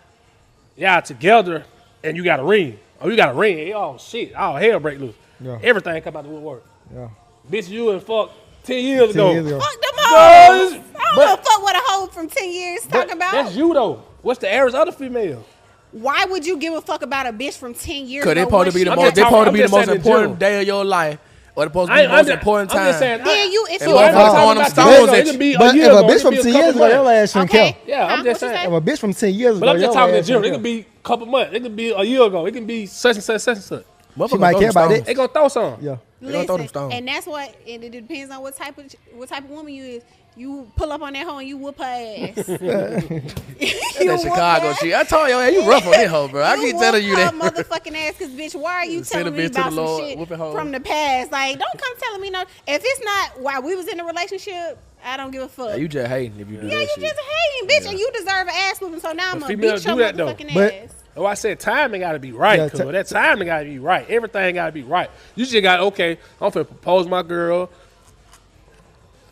Y'all together and you got a ring. Oh, you got a ring. Oh shit. Oh, hell break loose. Yeah. Everything come out the woodwork. Yeah. Bitch, you and fuck 10 years 10 ago. years ago. Fuck them Guys, hoes. I don't give a fuck what a hoe from 10 years But talking about. that's you though. What's the average other female? Why would you give a fuck about a bitch from 10 years Cause ago? they supposed to be the I'm most. just They supposed to talking- be I'm the just most saying in important general. day of your life, or the supposed to be the most important time. I'm just saying. Then you, if And you motherfuckers ever throwing them about stones 10 years ago, at it you. can be a But year if ago, a bitch it from can 10 be a years couple ago, your months. ass shouldn't Okay. care. Yeah, I'm just What you saying. say? If a bitch from 10 years ago, But I'm just your talking in ass general. It shouldn't could be a couple months. It could be a year ago. It can be such and such, such and such. Motherfuckers might throw care them about stones. it. They gonna throw some. care. Yeah. They gonna throw them listen, stones. and that's what, and it depends on what type of woman you is. You pull up on that hoe and you whoop her ass. That Chicago shit. I told you, you rough on this hoe, bro. I keep telling you that. Her motherfucking ass, cause bitch, why are you Send a telling me bitch to about the some Lord, shit whooping hoes. from the past? Like, don't come telling me no. If it's not while we was in a relationship, I don't give a fuck. Yeah, you just hating if you do Yeah, that you shit. just hating, bitch, and you deserve an ass whooping. So now I'm But gonna females beat your do that, though. motherfucking But- ass. Oh, I said timing got to be right. Yeah, Cause that timing got to be right. Everything got to be right. You just got, okay, I'm finna propose my girl.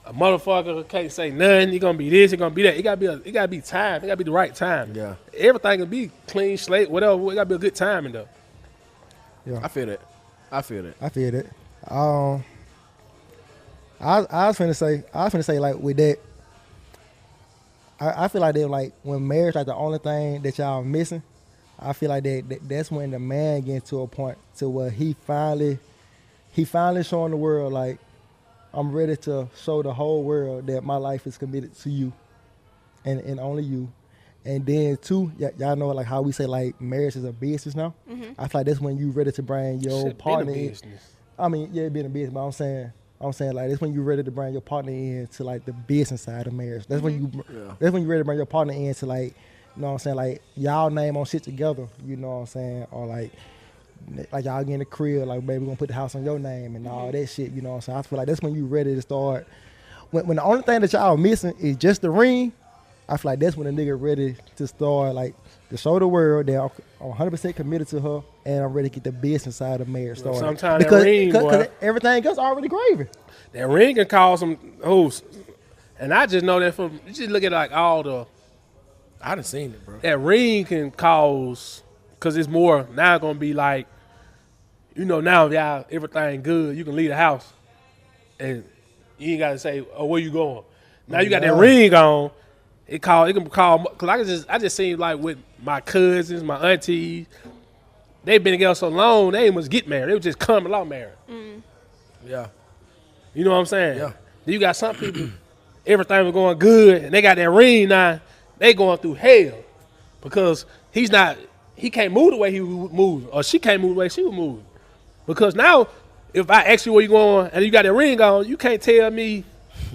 A motherfucker can't say nothing. It gonna be this. It gonna be that. It gotta be time. It gotta be the right time. Yeah. Everything can be clean slate. Whatever. It gotta be a good timing though. I feel that. I feel it. I was finna say like with that. I feel like they like when marriage like the only thing that y'all missing. I feel like that's when the man gets to a point to where he finally showing the world like I'm ready to show the whole world that my life is committed to you, and only you. And then too, y'all know like how we say like marriage is a business now. I feel like that's when you ready to bring your Shit, been a partner in. business. I mean, yeah, it being a business, but I'm saying like that's when you're ready to bring your partner in to like the business side of marriage. That's when that's when you're ready to bring your partner in to like, you know what I'm saying, like y'all name on shit together, you know what I'm saying, or like y'all get in the crib, like baby, we gonna put the house on your name and all that shit, you know what I'm saying. I feel like that's when you ready to start. When the only thing that y'all missing is just the ring, I feel like that's when a nigga ready to start like to show the world that I'm 100% committed to her and I'm ready to get the business side of marriage started. Sometimes that ring, boy, everything else already gravy. That ring can cause some hoes. And I just know that from, you just look at like all the, I done seen it, bro. that ring can cause, because it's more, now going to be like, you know, now y'all, everything good, you can leave the house and you ain't got to say, oh, where you going? Now you got that ring on. It can call, because I just seen like with my cousins, my aunties, they've been together so long, they ain't must get married. They was just common law married. Yeah. You know what I'm saying? Yeah. Then you got some people, everything was going good, and they got that ring now, they going through hell because he can't move the way he was moving, or she can't move the way she was moving. Because now, if I ask you where you going and you got that ring on, you can't tell me.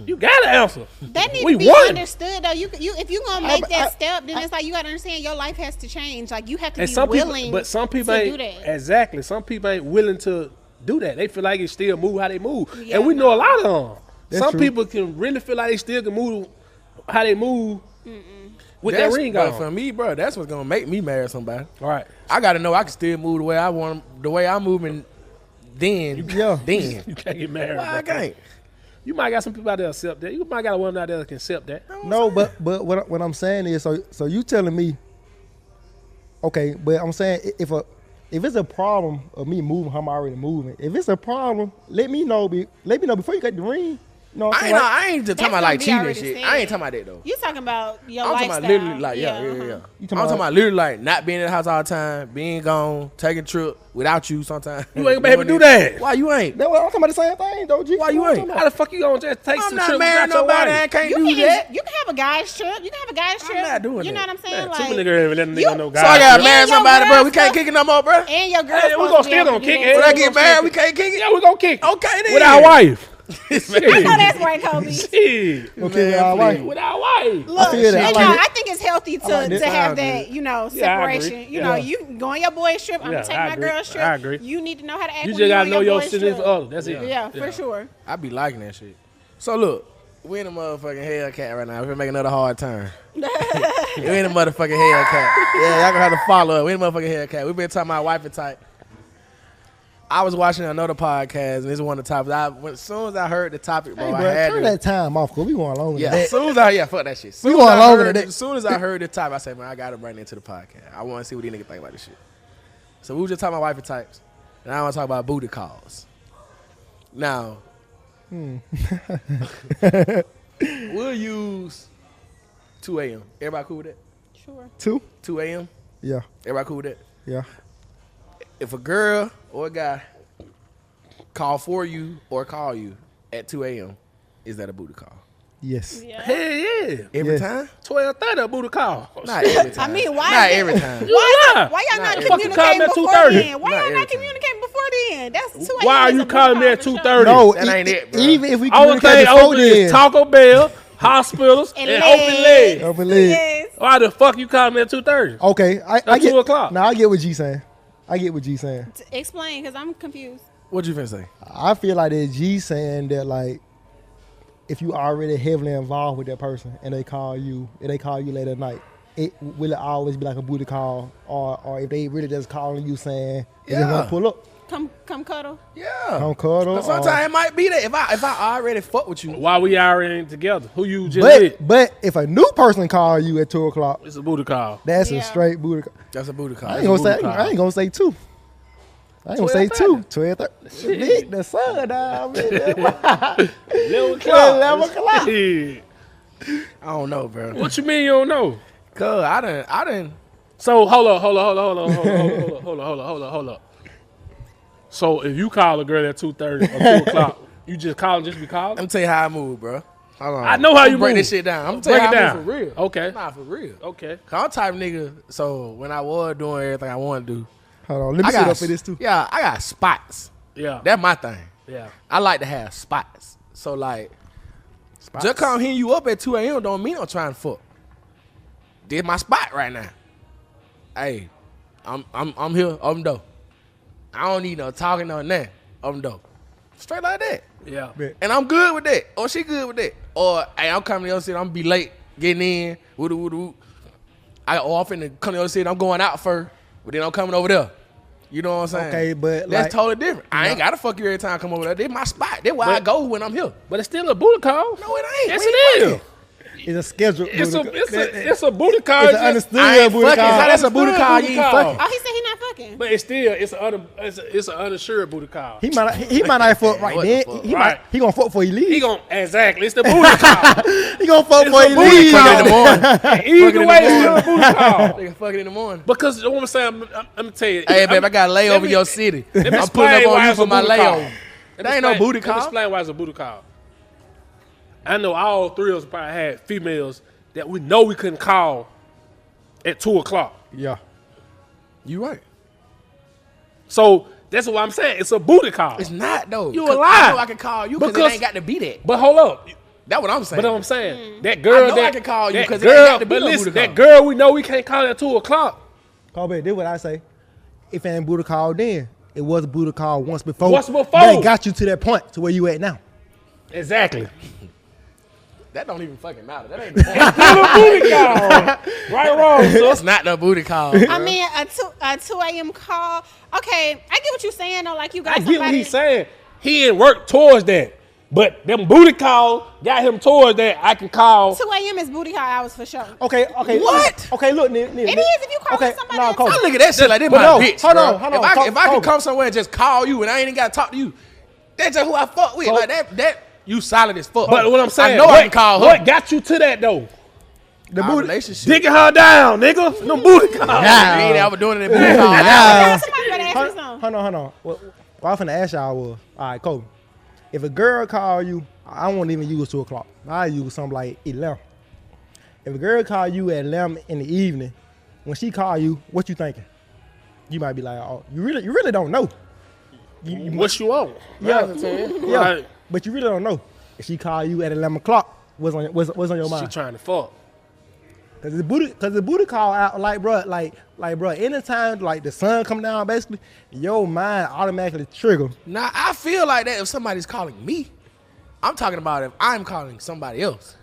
You gotta answer. That needs to be understood though. You if you gonna make that step, then it's like you gotta understand your life has to change. Like you have to be willing. But some people ain't do that. Exactly. Some people ain't willing to do that. They feel like it still move how they move, and we know a lot of them. Some people can really feel like they still can move how they move with that ring on. For me, bro, that's what's gonna make me marry somebody. All right. I gotta know I can still move the way I want, the way I'm moving. Then you can't get married. Why I can't? You might got some people out there accept that. You might got a woman out there that can accept that. No, but what I'm saying is, so you telling me, okay, but I'm saying if it's a problem of me moving how I'm already moving, if it's a problem, let me know before you got the ring. You know what I'm saying? I ain't just talking about like cheating and shit. I ain't talking about that though. You talking about your I'm lifestyle. talking about literally like yeah. I'm talking about literally like not being in the house all the time, being gone, taking a trip without you sometimes. You ain't able to do that. Why you ain't? I'm talking about the same thing though, G. Why you ain't? How the fuck you gonna just take some trips? I'm not married nobody. I can't do that. You can have a guy's trip. I'm not doing that. You know what I'm saying? Two Like, niggas ain't letting nigga know guys. So I gotta marry somebody, bro. We can't kick it no more, bro. and your girl. Hey, we gonna still gonna kick it. When I get married, we can't kick it. Yeah, we gonna kick it. Okay then. With our wife. I know that's right, Kobe. Shit. Okay, all right. With our wife. Look, I feel that. I think it's healthy to like have that, separation. agree. You know, you go on your boy's trip, I'm gonna take my girl's trip. I agree. You need to know how to act. You when just gotta on know your boy's significant trip. other. That's it. Yeah, for sure. I be liking that shit. So look, we in a motherfucking Hellcat right now. We're making another hard turn. We in a motherfucking Hellcat. Yeah, y'all gonna have to follow up. We in a motherfucking Hellcat. We been talking about wifey type. I was watching another podcast, and this is one of the topics. As soon as I heard the topic, bro, I had turn to. that time off, cause we going longer. Yeah, than that. as soon as fuck that shit. We going longer than that. As soon as I heard the topic, I said, man, I gotta bring it into the podcast. I want to see what these niggas think about this shit. So we were just talking about wifey types, and I want to talk about booty calls. Now, we'll use 2 a.m. Everybody cool with that? Sure. 2 a.m. Yeah. Everybody cool with that? Yeah. If a girl or a guy call for you or call you at 2 a.m., is that a booty call? Yes. Yeah. Hell yeah. Every time? 12:30 a booty call. Not every time. I mean, why? Not every time. Why y'all not fucking call me communicating at before 2:30? then? Why Not y'all every not time. communicating before then? That's 2 a.m. Why are is you a calling me booty at call for 2:30? No, That ain't it, bro. Even if we Only communicate thing before open is then. Taco Bell, hospitals, and open legs. Open sure. leg. Yes. Why the fuck you calling me at 2:30? Okay, I At get 2 o'clock. Now I get what G saying. Explain, because I'm confused. What you finna say? I feel like that G saying that like if you already heavily involved with that person and they call you late at night, will it always be like a booty call, or if they really just calling you saying they just want to pull up, Come cuddle. Yeah. come cuddle. But sometimes it might be that if I already fuck with you. Why we already together? Who you just with? But if a new person call you at 2 o'clock, It's a booty call. that's Yeah. a straight booty call. That's a booty call. I ain't gonna say booty call. I ain't gonna say 2. I ain't gonna say 2. 12:30. Big, the sun down. 11 11 o'clock. Shit. I don't know, bro. What you mean you don't know? Cause I done. So hold up. So if you call a girl at 2:30 or 2 o'clock, you just calling just be calling? Let me tell you how I move, bro. Hold on. I know how you break move. this shit down. I'm gonna tell you Break it how I down. move for real. Okay. Nah, for real. Okay. Cause I'm type of nigga. So when I was doing everything I want to do, Hold on, let me I sit got up for this too. Yeah, I got spots. Yeah. That's my thing. Yeah. I like to have spots. So like, just come hitting you up at 2 a.m. don't mean I'm trying to fuck. This my spot right now. Hey, I'm here. I'm dope. I don't need no talking or nothing. I'm dope. Straight like that. Yeah. And I'm good with that. Or she good with that. Or hey, I'm coming to your city. I'm gonna be late getting in. Woo. I often come to your city. I'm going out first, but then I'm coming over there. You know what I'm saying? Okay, but that's like, totally different. I ain't gotta fuck you every time I come over there. This my spot. That's where I go when I'm here. But it's still a booty call. No, it ain't. Yes, We it ain't is. It's a schedule. It's a booty call. It's an understood I ain't booty fucking. call. That's a booty call. You ain't fucking. Oh, he said he not fucking. But it's still it's an unassured booty call. He might not fuck right What then. the fuck? He gonna fuck before he leave. He gon' exactly. It's the booty call. He gonna fuck before he booty leave. Fuck it in the morning. Either way, it's still a booty call. Nigga fucking in the morning. Because what I'm saying, I'm gonna tell you. Hey, babe, I got a layover in your city. I'm putting explain up why on you it's for a my booty call. layover. It ain't no booty Let me call. explain why it's a booty call. I know all three of us probably had females that we know we couldn't call at 2 o'clock. Yeah. You right. So that's what I'm saying. It's a booty call. It's not though. You 'Cause a lie. I know I can call you because it Because- ain't got to be that. But hold up. That's what I'm saying. But I'm saying that girl I know that I can call you that 'cause it ain't girl, got to be but no listen, booty that call. girl we know we can't call at 2 o'clock. Call back. This what I say. If it ain't booty call then, it was a booty call once before. Once before. That got you to that point to where you at now. Exactly. that don't even fucking matter. That ain't the point. Still a booty call. Right or wrong, That's sis. not no booty call. I mean, a 2 a.m. call. Okay, I get what you're saying though. Like you got I somebody. get what he's saying. He ain't worked towards that. But them booty calls got him towards that. I can call. 2 a.m. is booty call hours for sure. Okay. What? Okay. Look. It is if you call somebody. Nah, at Cole. I look at that shit like this But my no, bitch. hold bro. on. If I Cole. can come somewhere and just call you and I ain't even gotta talk to you, that's just who I fuck with. Cole. Like that you solid as fuck. But what I'm saying, I know I can call her. What got you to that though? The Our booty. relationship. Digging her down, nigga. No booty calls. We ain't ever doing it in booty call. Somebody better ask me something. Hold on. What I finna ask y'all was, all right, Cole. If a girl call you, I won't even use 2 o'clock. I use something like 11. If a girl call you at 11 in the evening, when she call you, what you thinking? You might be like, oh, you really don't know. What you want? Yeah, Right. but you really don't know. If she call you at 11 o'clock, what's on your She mind? trying to fuck. Cause the booty call out like bro, anytime like the sun come down, basically, your mind automatically trigger. Now I feel like that if somebody's calling me. I'm talking about if I'm calling somebody else.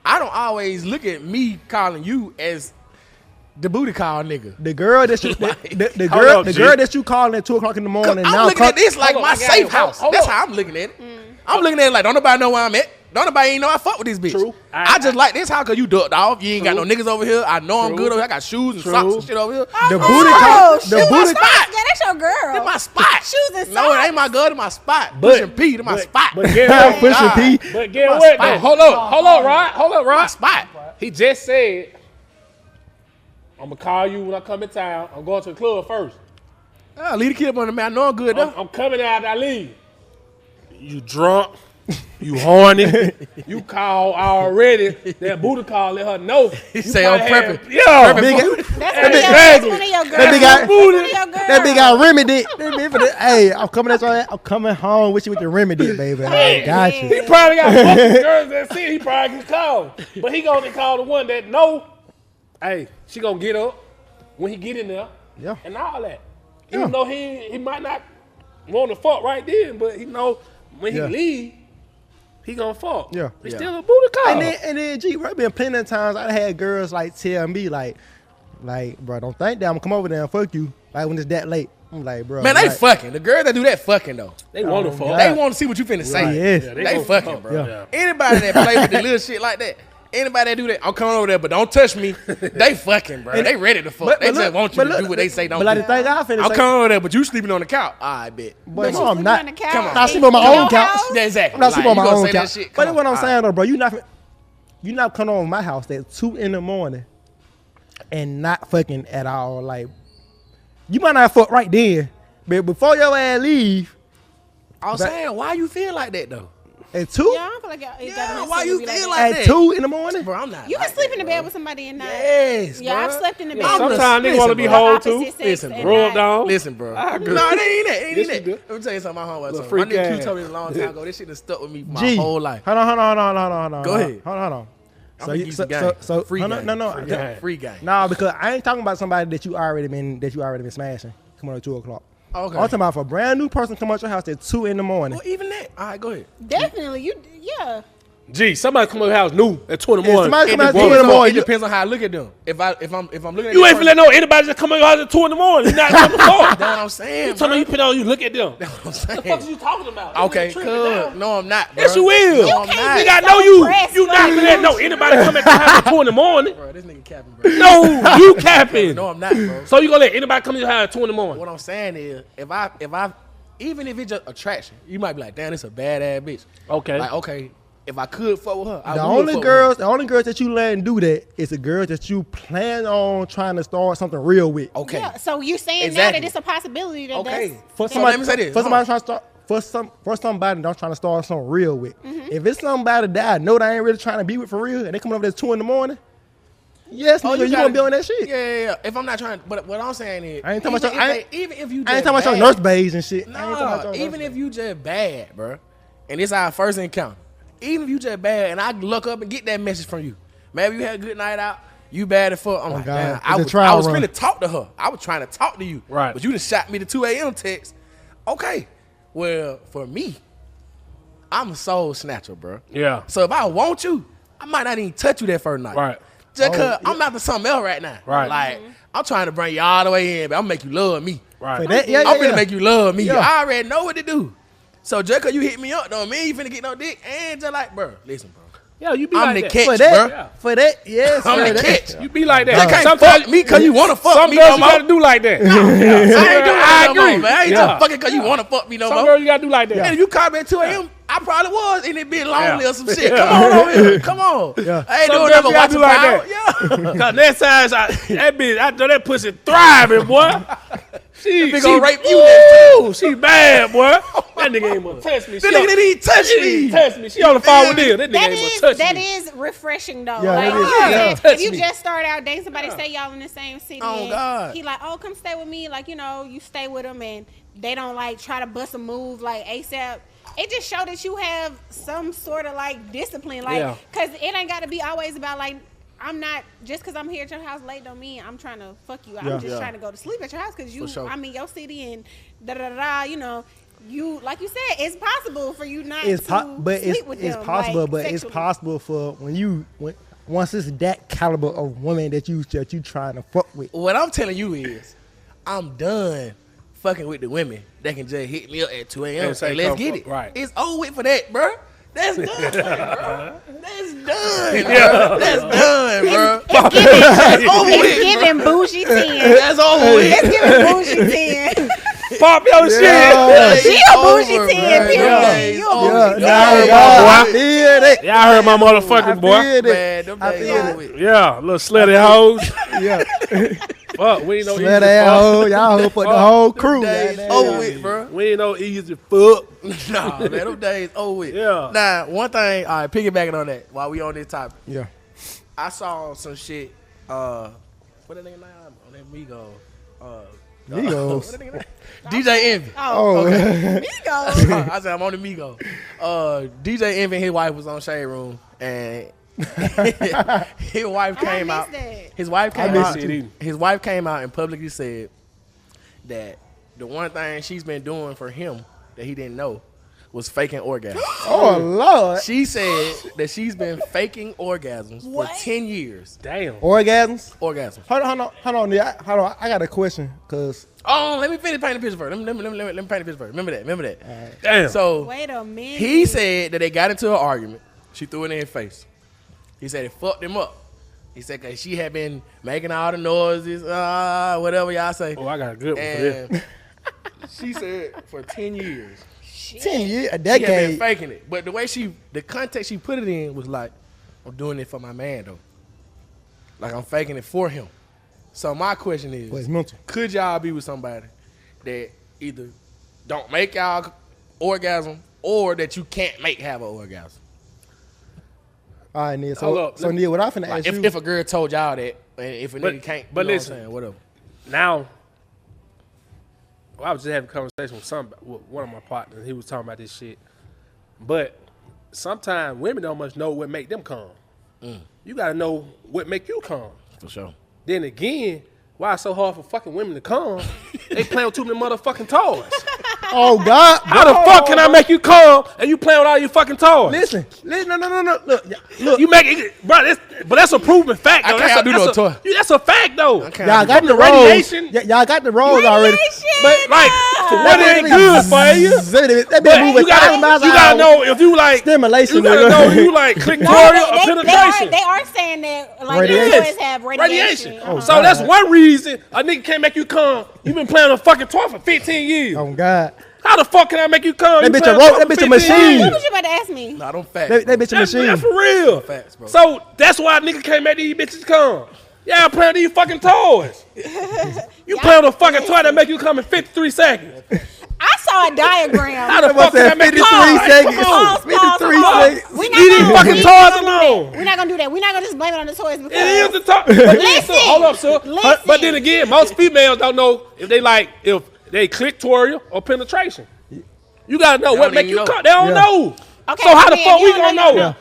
I don't always look at me calling you as the booty call nigga. The girl that you the Hold girl up, the G. girl that you calling at 2 o'clock in the morning. I'm now looking at this like Hold my on, I got safe it. house. Hold That's on. how I'm looking at it. I'm looking at it like don't nobody know where I'm at. Don't nobody even know I fuck with this bitch. True. I just like this house because you ducked off. You ain't got no True. niggas over here. I know I'm True. good over here. I got shoes and True. socks and shit over here. The Oh, booty call. shit, The my booty. spot. Yeah, that's your girl. That's my spot. Shoes and No, it socks. ain't my girl. It's my spot. But- Pushing P to my but- spot. but get Oh, what? Pushing God. P. But get My what? spot. Though? Hold up, Rod. Hold up, My Rod. spot. He just said, I'm gonna call you when I come in town. I'm going to the club first. Leave the kid up on the man. I know I'm good though. I'm coming out. I leave. You drunk? You horny? You call already? That booty call. Let her know. He say I'm prepping. Yeah, Prepping. That's one of your girls. That big guy- That's one of your girls. That big guy remedy. Hey, I'm coming at your. I'm coming home with you with the remedy, baby. I got you. He probably got fucking girls that see it. He probably can call, but he gonna call the one that know. Hey, she gonna get up when he get in there, Yeah. and all that. Yeah. Even though he might not want to fuck right then, but he know when he Yeah. leave, he gonna fuck. Yeah. It's Yeah. still a booty call. And then, G, bro, been plenty of times I had girls like tell me like, bro, don't think that I'm gonna come over there and fuck you. Like when it's that late, I'm like, bro. Man, they like, fucking. The girls that do that fucking though. They want to Oh, fuck. God. They want to see what you finna say. Yes. Yeah, They gonna fucking, fuck, bro. Yeah. Anybody that play with the little shit like that, anybody that do that, I'm coming over there, but don't touch me. They fucking, bro. They ready to fuck. They just want you to do what they say don't But like do. the thing I finna I'm say, coming over there, but you sleeping on the couch. I bet. but no, you I'm sleeping not. on the couch? Come on. I'm not sleeping on my Your own couch. house? Yeah, exactly. I'm not sleeping on Like, my you own gonna say that couch. shit? But Come what on. I'm All saying though, bro, you not coming over my house at 2 in the morning and not fucking at all. Like you might not fuck right then, but before your ass leave, I'm saying, why you feel like that though? At 2? Yeah, I don't feel like it got why you be feel that. like At 2 in the morning? Bro, I'm not. You can like sleep that, in the bro. bed with somebody and not. Yes, Yeah, bro. I've slept in the bed. I'm with Sometimes niggas want to be Listen, whole opposite too. sex Listen, and bro. Rub not- down. Listen, bro. I agree. No, it ain't that. It ain't Yes, that. you do. Let me tell you something. My homeboy Little told me. freak My nigga Q ass. told me a long time ago. This shit has stuck with me my G. whole life. Hold on. Go ahead. Hold on. I'm gonna give you some game. Free game. No. Free game. Free game. Nah, because I ain't talking about somebody that you already been smashing. Come on at 2 o'clock. Okay. I'm talking about if a brand new person come out your house at 2 in the morning. Well, even that. All right, go ahead. Definitely, yeah. Gee, somebody come to your house new at 2 in the If morning. somebody come out at 2 It in the morning, it depends on how I look at them. If I'm looking at You that ain't finna let no anybody just come to your house at 2 in the morning. You not on the floor. That's what I'm saying. You tell me you put on, you look at them. That's what I'm What the fuck saying. is you talking about? Okay, You cool. tripping down. No, I'm not. Bro. Yes, you will. No, I'm can't not. be You got so know you. pressed You not for gonna let no anybody come at your house at 2 in the morning. Bro, this nigga capping, bro. No, you capping. No, I'm not, bro. So you gonna let anybody come to your house at 2 in the morning? What I'm saying is, if I, even if it's just attraction, you might be like, damn, this a badass bitch. Okay. Like, okay, if I could fuck with her, I the would only fuck girls that you letting do that is the girls that you plan on trying to start something real with. with her. Okay. Yeah, so you're saying Exactly. now that it's a possibility that Okay. that's For So somebody, let me say this. for Hold somebody on. trying to start for somebody that's trying to start something real with. Mm-hmm. If it's somebody that I know that I ain't really trying to be with for real, and they come over there at 2 in the morning, yes, Oh, nigga, you gotta- gonna be on that shit. Yeah. If I'm not trying, but what I'm saying is, I ain't talking about even if you just I ain't talking about your bad, nurse bays and shit. I ain't talking about No, your even nurse if you just bad, bro, and it's our first encounter. Even if you just bad, and I look up and get that message from you. Maybe you had a good night out. You bad as fuck. I'm like, God. damn. It's I a was trial run. finna talk to her. I was trying to talk to you. Right. But you just shot me the 2 a.m. text. Okay. Well, for me, I'm a soul snatcher, bro. Yeah. So if I want you, I might not even touch you that first night. Right. Just cause I'm after something else right now. Right. Like, I'm trying to bring you all the way in, but I'm gonna make you love me. Right. For that, yeah, I'm yeah. finna make you love me. Yeah. I already know what to do. So just cause you hit me up don't mean you finna get no dick. And just like, bro, listen, bro. Yeah, you be I'm like the that. catch, For that, bro. for that, yes. I'm for the that. catch. You be like You that. can't Sometimes fuck me cause you wanna fuck some me girls no you more. gotta do like that. I ain't doing that I no more, agree. man. I ain't Yeah. just fucking cause you wanna fuck me no Some more. girls you gotta do like that. And if you call me at 2 a.m., I probably was in it being lonely Yeah. or some shit. Come on over here. Come on. Yeah. I ain't Some doing girls nothing you gotta watching do like Power. that. Yeah. Cause next time that bitch, I know that pussy thriving, boy. She gonna rape you next Ooh, she bad, boy. That nigga ain't gonna touch me. This nigga didn't even touch She me. ain't touch me. She on the phone with this. That nigga That ain't is gonna touch that me. is refreshing though. Yeah, like, that is, you know, yeah. if Touch you me. just start out dating somebody, say y'all in the same city, Oh, and God. he like, oh, come stay with me. Like, you know, you stay with them, and they don't like try to bust a move like ASAP. It just show that you have some sort of like discipline, like, Yeah. cause it ain't got to be always about like. I'm not just because I'm here at your house late don't mean I'm trying to fuck you. I'm Yeah. just Yeah. trying to go to sleep at your house because you For sure. I'm in your city and da da da da. You know, you like you said, it's possible for you not It's to but sleep with it's them, possible, like, but it's sexually. possible for once it's that caliber of woman that you trying to fuck with. What I'm telling you is, I'm done fucking with the women that can just hit me up at 2 a.m. And say, and let's come get fuck, it. right. It's over with for that, bro. That's done, bro. That's done, bro. That's done, bro. It's giving, That's over it's with, bro. giving bougie 10. That's over with. It's giving bougie 10. Pop your shit. Yeah. She It's a bougie over, 10, bro. period. It's You a over. bougie Yeah, 10. nah, boy. I feel it. Y'all heard my motherfucking I boy. feel it. Man, them I days feel over it. with. Yeah, little slutty hoes. Yeah, Fuck, we ain't no let easy that fuck. hoe, y'all hoe fuck the whole crew. Days goddamn. over with, bro. We ain't no easy fuck. Nah, man, them days over with. Yeah. Now, one thing, all right, piggybacking on that while we on this topic. Yeah. I saw some shit. What that nigga name on that Migo? Migos. What that nigga name? DJ Envy. Oh, Oh, Migos. I said I'm on the Migo. DJ Envy and his wife was on Shade Room, and his wife came out. that. His wife I came miss out. it too. His wife came out and publicly said that the one thing she's been doing for him that he didn't know was faking orgasms. oh Lord. She said that she's been faking orgasms What? for 10 years. Damn. Orgasms. Orgasms. Hold on. Hold on. I got a question, cause Oh, let me finish painting the picture first. Let me paint the picture first. Remember that. Damn. So Wait a minute. he said that they got into an argument. She threw it in his face. He said it fucked him up. He said because she had been making all the noises, whatever y'all say. Oh, I got a good one for this. And she said for 10 years. 10 years, a She had been decade. faking it. But the way the context she put it in was like, I'm doing it for my man though. Like I'm faking it for him. So my question is, But it's mental. could y'all be with somebody that either don't make y'all orgasm or that you can't have an orgasm. All right, Neil. Hold up. So Neil, what I finna ask you? If a girl told y'all that, and if a nigga can't, but you know listen, what I'm saying, whatever. Now, I was just having a conversation with one of my partners. He was talking about this shit. But sometimes women don't much know what make them come. You gotta know what make you come. For sure. Then again, why it's so hard for fucking women to come? They playing with too many motherfucking toys. Oh God! How the fuck can I make you come and you playing with all your fucking toys? Listen, no. Look, You make it, bro. But that's a proven fact. Though. I can't do no toy. That's a fact, though. y'all got the radiation. rolls. Y'all got the rolls already. But Like, what ain't good for you? That But been moving you gotta know if you like stimulation. You gotta know if you like clitoral or penetration. They are saying that like Radiation. toys have radiation. Oh, So God. that's one reason a nigga can't make you come. You been playing a fucking toy for 15 years. Oh God! How the fuck can I make you come? That You bitch playing a rope. toy That for bitch a 15 machine. What years. was you about to ask me? Nah, them facts. That bitch a That's machine. for real. Facts, bro. So that's why a nigga can't make these bitches come. Yeah, playing these fucking toys. You playing with a fucking toy that make you come in 53 seconds. I saw a diagram. How the fuck can I make you come? 53 seconds. Pause, 53 pause. seconds. We Leave these fucking toys alone. We're not gonna do that. We're not gonna just blame it on the toys because It is the toy. But Listen. hold up, sir. Listen. But then again, most females don't know if they clitoral or penetration. You gotta know They what don't make even you know. come. They don't Yeah. know. Okay, So how I the mean, fuck if we you don't gonna know, you know? don't know.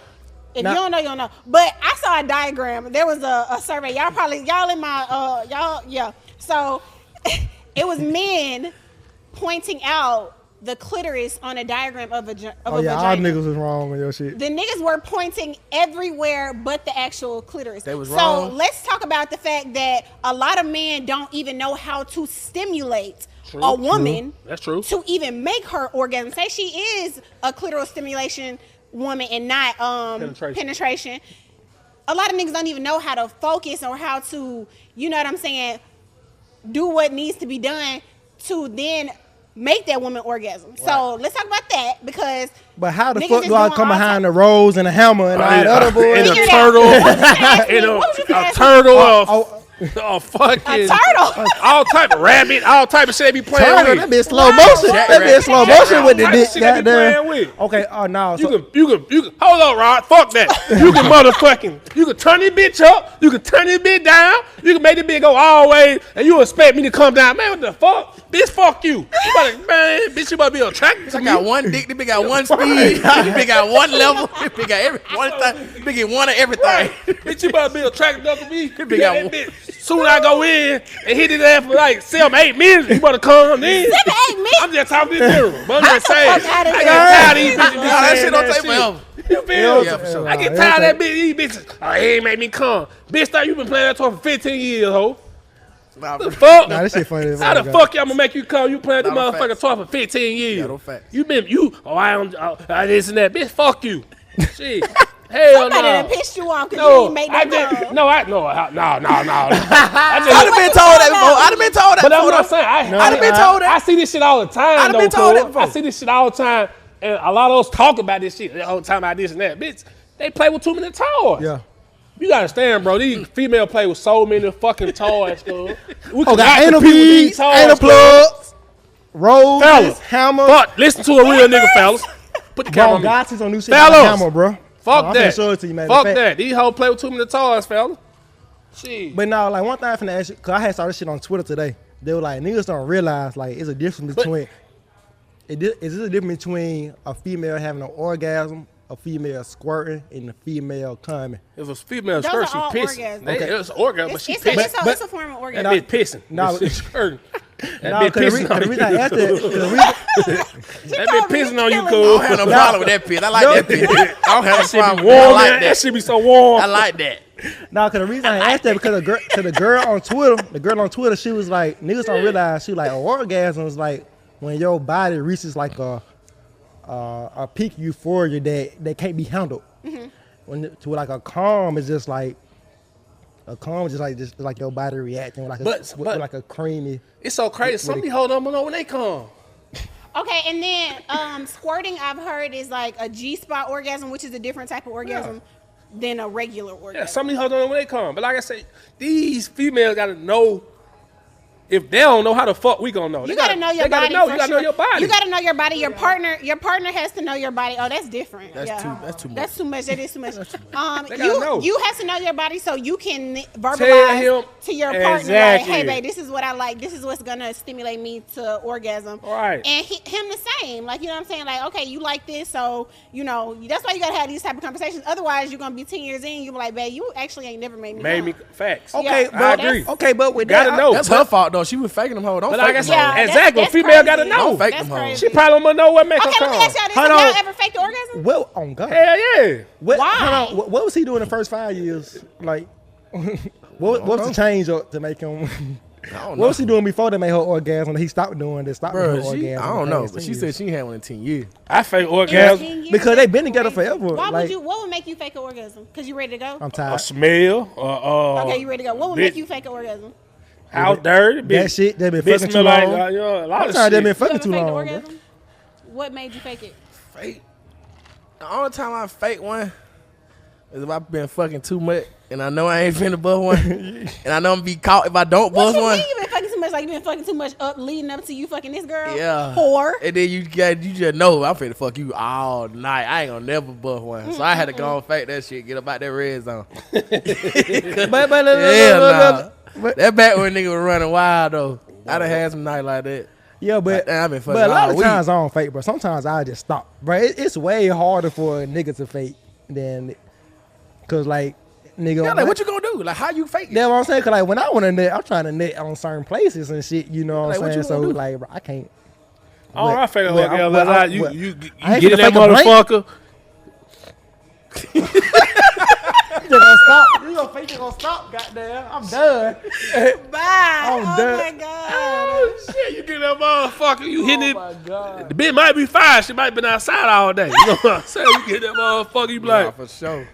If you don't know, you don't know. But I saw a diagram. There was a survey. Y'all in my yeah. So it was men pointing out the clitoris on a diagram of a Oh yeah, all vagina. niggas was wrong on your shit. The niggas were pointing everywhere but the actual clitoris. They was so wrong. let's talk about the fact that a lot of men don't even know how to stimulate a woman. That's true. To even make her orgasm. Say she is a clitoral stimulation woman and not penetration. A lot of niggas don't even know how to focus or how to, you know what I'm saying, do what needs to be done to then make that woman orgasm. Right. So let's talk about that because. But how the niggas fuck is do I doing come all behind type- the rose and the hammer and all the other boys? And a Figure it turtle. out. And What was you a asking? turtle. A fucking A turtle. all type of rabbit, all type of shit they be playing Turtle, with. that be slow Wow. motion. Jack That be rabbit. slow Jack motion with the All type of dick. shit they be Goddamn. playing with. Okay, no. You can hold on, Rod. Fuck that. You can motherfucking, you can turn this bitch up. You can turn this bitch down. You can make this bitch go all the way, and you expect me to come down. Man, what the fuck? Bitch, fuck you. You better, man, bitch, you better be attracted to I me. got one dick. This bitch got one speed. This bitch got one level. This bitch got one thing. This bitch get one of everything. Bitch, you better be attracted to me. big got one. Bitch. Soon I go in and hit his ass for like 7-8 minutes, you better come in. 7-8 minutes? I'm just talking to you. But I'm just saying. fuck outta I here. get tired of these bitches. Nah, that saying shit don't take forever. You feel? Yeah, for sure. I get tired of that bitch. These bitches. Oh, he ain't make me come. Bitch, thought you been playing that toy for 15 years, ho. Nah, The fuck? Nah, this shit funny. as How fuck, the God. fuck y'all gonna make you come? You playing the Nah, no motherfucking facts. toy for 15 years. Yeah, no facts. I don't, this and that. Bitch, fuck you. Shit. Hell Somebody no. done pissed you off because you No, didn't make I that did. come. No. I done been told that before. I done been told that But that's before. what I'm saying. I done been told that. I see this shit all the time. I done been told that before. I see this shit all the time, and a lot of us talk about this shit all the time about this and that. Bitch, they play with too many toys. Yeah. You gotta understand, bro. These females play with so many fucking toys, cuz. We Oh, got cannot anal compete with these beads, toys, anal cuz. plugs, roses, Fellas, hammer. Fuck, listen to a real nigga, fellas. Put the camera Bro, on me. God see some new shit Fellas. like a hammer, bro. Fuck I'm that. finna show it to you, man. Fuck The fact- that. These hoes play with too many toys, fellas. Shit. But now, like one thing I'm finna ask you, cause I had saw this shit on Twitter today. They were like, niggas don't realize like it's a difference between. Is this a difference between a female having an orgasm, a female squirting, and a female coming? If it's female Those skirt, are she all pissing. orgasms. Okay. It's an orgasm, but she It's pissing. a form of That orgasm. bitch pissing. No. It's skirting. That No, bitch cause pissing on the you. reason I asked that, That bitch pissing on you, I cool. don't have no problem with that piss. I like that piss. I don't have no Shit be problem with warm, that. I man. like That that. shit be so warm. I like that. no, cause the reason I asked that because the girl on Twitter, she was like, niggas don't realize she like an orgasm is like when your body reaches like a peak euphoria that can't be handled. When to like a calm is just like just like your body reacting with like with like a creamy. It's so crazy. Some of these hoes don't know when they come. Okay, and then squirting I've heard is like a G-spot orgasm, which is a different type of orgasm than a regular orgasm. Yeah, some of these hoes don't know when they come. But like I say, these females gotta know if they don't know, how the fuck we gonna know? You gotta know your body. You gotta know your body. You gotta know your body. Your partner has to know your body. Oh, that's different. That's too much. That's too much. That is too much. know. You have to know your body so you can verbalize to your partner, exactly. like, hey, babe, this is what I like. This is what's gonna stimulate me to orgasm. Right. And him the same. Like, you know what I'm saying? Like, okay, you like this, so you know that's why you gotta have these type of conversations. Otherwise, you're gonna be 10 years in, you be like, babe, you actually ain't never made me. Facts. Okay, Yeah, but I agree. Okay, but with Gotta that, know. That's her fault though. She was faking them hoes. Don't But fake like I them said, hoes. exactly. that's Female gotta crazy. know. Don't fake That's them hoes. crazy. She probably don't know what make her Okay, let come. me ask y'all this. Hold Have on. y'all ever faked the orgasm? well, oh God. Hell yeah. Why? Hold on, what was he doing the first 5 years? Like, what was the change to make him? What was he doing before they made her orgasm? That he stopped doing this. Stopped Bro, her orgasm. I don't know, but she said she ain't had one in 10 years. I fake orgasm. 10 years? Because they been together Crazy. forever. Why Like, what would make you fake an orgasm? Because you ready to go? I'm A tired. smell. Okay, you ready to go? What would make you fake an orgasm? Out dirty. That shit, they been Bitch fucking too smell like long. you know, a lot I'm of tired they shit. been You fucking ever too faked an long. Bro. orgasm? What made you fake it? Fake. The only time I fake one is if I've been fucking too much and I know I ain't finna bust one, and I know I'm gonna be caught if I don't What bust you one. mean you been fucking too much? Like you been fucking too much up leading up to you fucking this girl? Yeah. Whore. And then you just know I'm finna fuck you all night. I ain't gonna never bust one. So I had to go and fake that shit, get up out that red zone. But Hell nah. That back when nigga was running wild though. I done had some night like that. yeah, but I've been fucking but a lot all of week. times I don't fake, bro. Sometimes I just stop, bro. It's way harder for a nigga to fake than, cause like nigga. Yeah, like what you gonna do? Like how you fake it? That's what I'm saying. Cause like when I want to nut, I'm trying to nut on certain places and shit. You know what Like, I'm what saying? you So gonna do? like, bro, I can't. Oh, I fake Well, orgasm. well, Like, well, you I ain't get in finna that fake a blank. motherfucker. You gonna stop? You gonna fake? You gonna stop? Goddamn, I'm done. Bye. I'm Oh done. my god. Oh shit! You get that motherfucker. You hitting it. Oh my god. The bitch might be fine. She might been outside all day. You know what I'm saying? You get that motherfucker. You be Nah, like, for sure.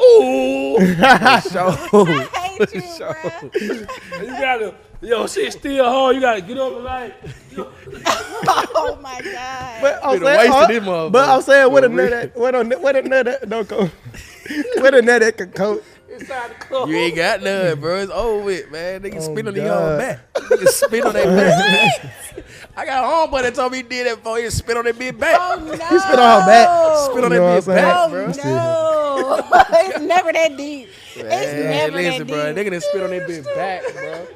ooh. For sure. I hate you, bro. You gotta, shit still hard. You gotta get up and like. Oh my god. But I'm Been a waste of this saying, motherfucker. but I'm saying, what a For nut real. that, what a nut that don't go. What a nut that can coat. It's time to come. You ain't got none, bro. It's over with, man. Niggas Oh, spit on their God. own back. Niggas spit on their back. I got a homeboy that told me he did that before. He spit on that bitch back. Oh no. He spit on her back. Spit on You know that what bitch I'm back, Oh bro. no. It's never that deep. It's Man, never listen, that bro. deep. Nigga done spit on that bitch back, bro.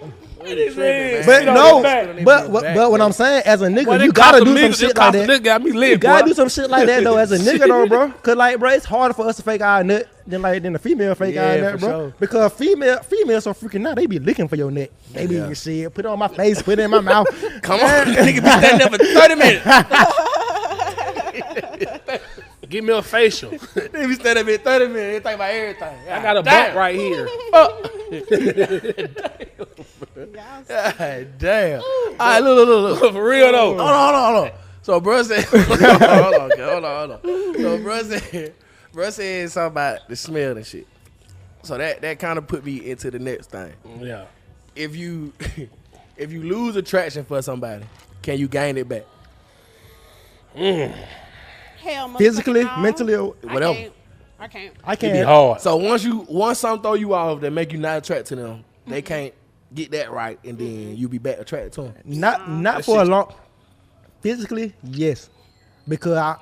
It man. But Spit on no, their back. Spit on but their but what back, I'm saying, as a nigga, Boy, you gotta do some shit like that. Got me lit, You gotta boy. do some shit like that though, as a nigga though, bro. Cause like, bro, it's harder for us to fake our nut than the female fake Yeah, our for nut, bro. sure. Because females so freaking now, they be licking for your nut. They be shit, put it on my face, put it in my mouth. Come on. Nigga be standing there for 30 minutes. Give me a facial. Nigga be standing there for 30 minutes. They think about everything. I got a bump right here. God damn. All right, look. For real though. Hold on. So, bro said, hold on. So, bro said something about the smell and shit. So that kind of put me into the next thing. Yeah. If you lose attraction for somebody, can you gain it back? Hell, motherfucking Physically, no. mentally, or Whatever. I can't. I It be can't. hard. So once something throw you off that make you not attracted to them, they can't get that right, and then you be back attracted to them. Not for a long. Physically, yes, because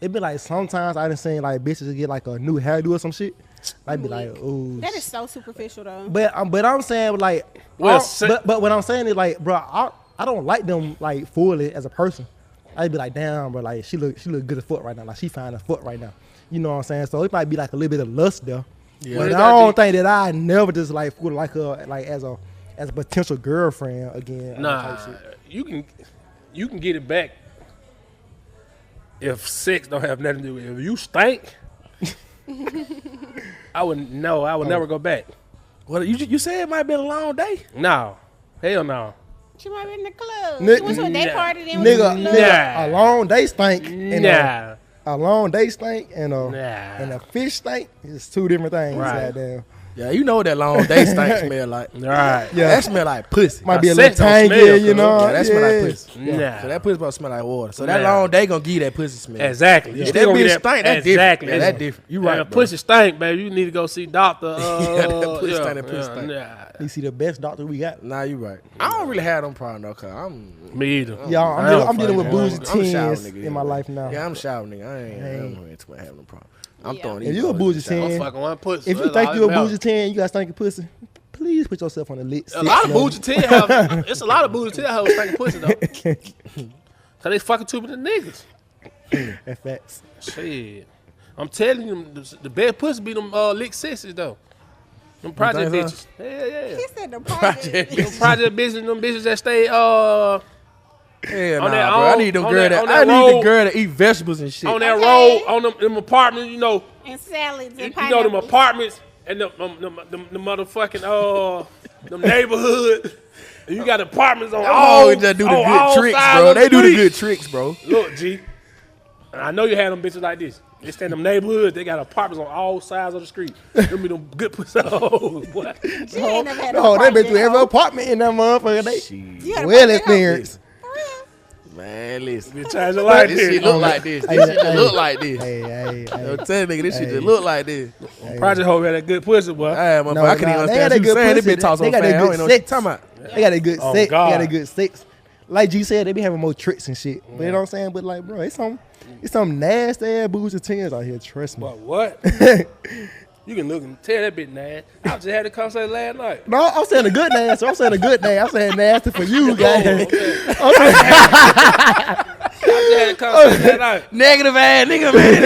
it be like sometimes I done seen like bitches get like a new hairdo or some shit. I be like, oh. That is so superficial though. But I'm saying like, Well, but what I'm saying is like, bro, I don't like them like fully as a person. I'd be like, damn, bro, like she look good as fuck right now, like she fine as fuck right now. You know what I'm saying? So it might be like a little bit of lust there. Yeah. But It I gotta don't be- think that I never just like would like her like as a potential girlfriend again. Nah, type shit. you can get it back if sex don't have nothing to do with it. If you stink, I would never go back. Well, you said it might have been a long day. No. Hell no. She might be in the club. Ni- She went to a day Nah. party, then went to the club. Nigga, a long day stink. And Nah. a long day stink and Nah. a fish stink is two different things. Right. Goddamn. Yeah, you know what that long day stank smell like. All right. Yeah. That smell like pussy. Might be a sex little don't tangy, smell, you know. Yeah, that smell like pussy. Nah. So that pussy supposed to smell like water. So that Nah. long day gonna give you that pussy smell. Exactly. You If still that gonna bitch get stink, that's exactly. different. Yeah, that different. You right, Yeah, bro. pussy stink, baby. You need to go see doctor. Yeah, that pussy stink, that pussy stink. You see the best doctor we got. Nah, you right. I don't really have them problems though, cause I'm. Me either. Y'all, I don't I'm dealing with fuck bougie I'm a shower teens nigga in my life now. Yeah, I'm a shower nigga. I ain't into having no problem. I'm Yeah. throwing If these. you a hoes bougie in the shower. I'm 10, fucking one pussy. if you That's think all you a that matters. bougie 10, you got stinking pussy, please put yourself on the list. A lot of bougie teen have. It's a lot of bougie teen hoes stinking pussy though. Cause they fucking too many niggas. That's facts. Shit. I'm telling you, the best pussy be them lick sissies though. Them project think bitches. Yeah. He said the Project. project. Them project bitches, them bitches that stay Yeah, On nah, that bro. I own- need them on girl that- that. on I that need the road- girl to eat vegetables and shit. on that Okay. road, on them apartments, you know, And salads you and know them pineapples. apartments and the motherfucking them neighborhood. And you got apartments on all Oh, just do the on good all tricks, sides bro. of the They do the street. good tricks, bro. Look, G. And I know you had them bitches like this. They stay in them neighborhoods. They got apartments on all sides of the street. Them be them good pussy hoes, boy. She ain't never had a Oh, they been project through every hoe. apartment in that motherfucker. They You had a well project hoe? experienced. For real? Man, listen. You change your life, This shit this. look like this. Hey, This shit hey. just look like this. Hey. I'm telling nigga, this shit Hey. just look like this. Project hoe had that good pussy, boy. Hey, motherfucker, No, I couldn't nah, even they got understand that what you good saying. This pussy. bitch talk so They got fast. that I good don't even know what you sex. talking about. They got a good Oh, sex. God. They got a good sex. Like G said, they be having more tricks and shit. But you know what I'm saying? But like, bro, it's some nasty ass bougie tens out here. Trust me. But what? You can look and tell that bitch nasty. I just had a conversation last night. No, I'm saying a good nasty. I'm saying a good nasty. I'm saying nasty for you, guys. I just had a conversation last night. Negative ass nigga, man.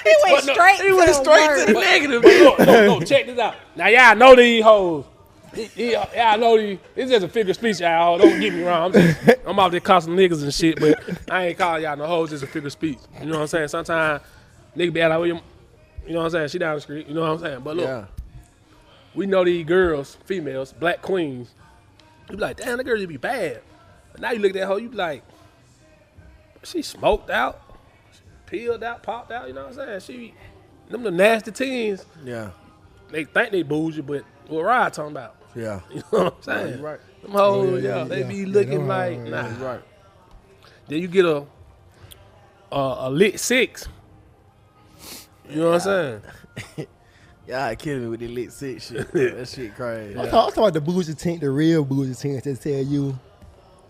He went no, straight He went to straight the to the word. negative. Look, check this out. Now, y'all know these hoes. Y'all know these. It's just a figure of speech, y'all. Don't get me wrong. I'm out there calling niggas and shit, but I ain't calling y'all no hoes. It's just a figure of speech. You know what I'm saying? Sometimes nigga be like, you know what I'm saying? She down the street. You know what I'm saying? But look, Yeah. we know these girls, females, black queens. You be like, damn, that girl used to be bad. But now you look at that hoe, you be like, she smoked out, she peeled out, popped out. You know what I'm saying? Them the nasty teens. Yeah. They think they bougie, but what Rod talking about? Yeah. You know what I'm saying? You're right. Them hoes, yeah, they yeah. be Yeah, looking them like, hoes, nah. You're right. Then you get a lit six. You know what I'm saying? Y'all killing me with the lit sick shit. That shit crazy. I'm talking about the bougie tent, the real bougie tent that tell you.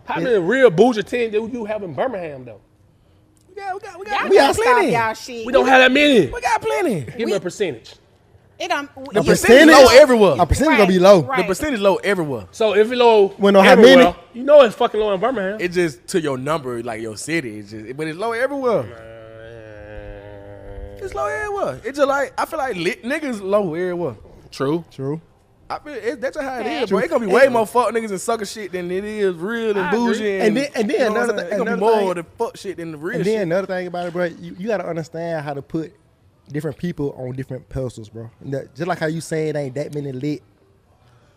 How many real bougie teens do you have in Birmingham, though? Y'all We gotta got stop plenty. y'all shit. We don't have that many. We got plenty. Give me a percentage. It don't. The percentage low everywhere. Our percentage gonna be low. Right. The percentage low everywhere. So if it's low We know how everywhere, many? you know it's fucking low in Birmingham. It's just to your number, like your city. It's just, but it's low everywhere. It's low everywhere. It's just like I feel like lit niggas low everywhere. True. True. I feel that's just how it Yeah. is, bro. It's gonna be way more fuck niggas and sucker shit than it is real and I agree. bougie. And then you know what another I'm saying? thing- It's gonna be another more thing- of the fuck shit than the real And shit. then another thing about it, bro, you got to understand how to put different people on different pedestals, bro. And just like how you saying ain't that many lit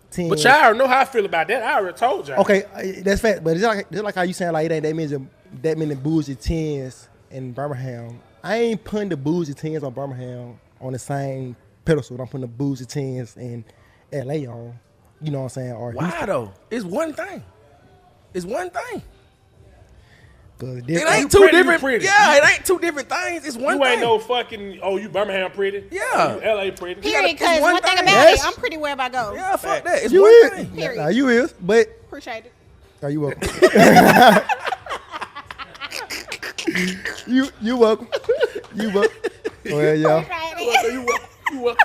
teens. But y'all already know how I feel about that. I already told y'all. Okay, that's fact. But just like how you saying like it ain't that many bougie tens in Birmingham. I ain't putting the bougie tens on Birmingham on the same pedestal that I'm putting the bougie tens in LA on. You know what I'm saying? Or Why though? It's one thing. It's one thing. Houston, 'cause It different- ain't two pretty, you different. pretty. Yeah, it ain't two different things. It's one You thing. ain't no fucking, you Birmingham pretty. Yeah. Oh, you LA pretty. Period. it's Because one one thing thing. about Yes. it, I'm pretty wherever I go. Yeah, fuck that. It's You one is. thing. Period. Nah, you is. But Appreciate it. are you welcome? you welcome. You welcome. Well, y'all. Appreciate it. You what?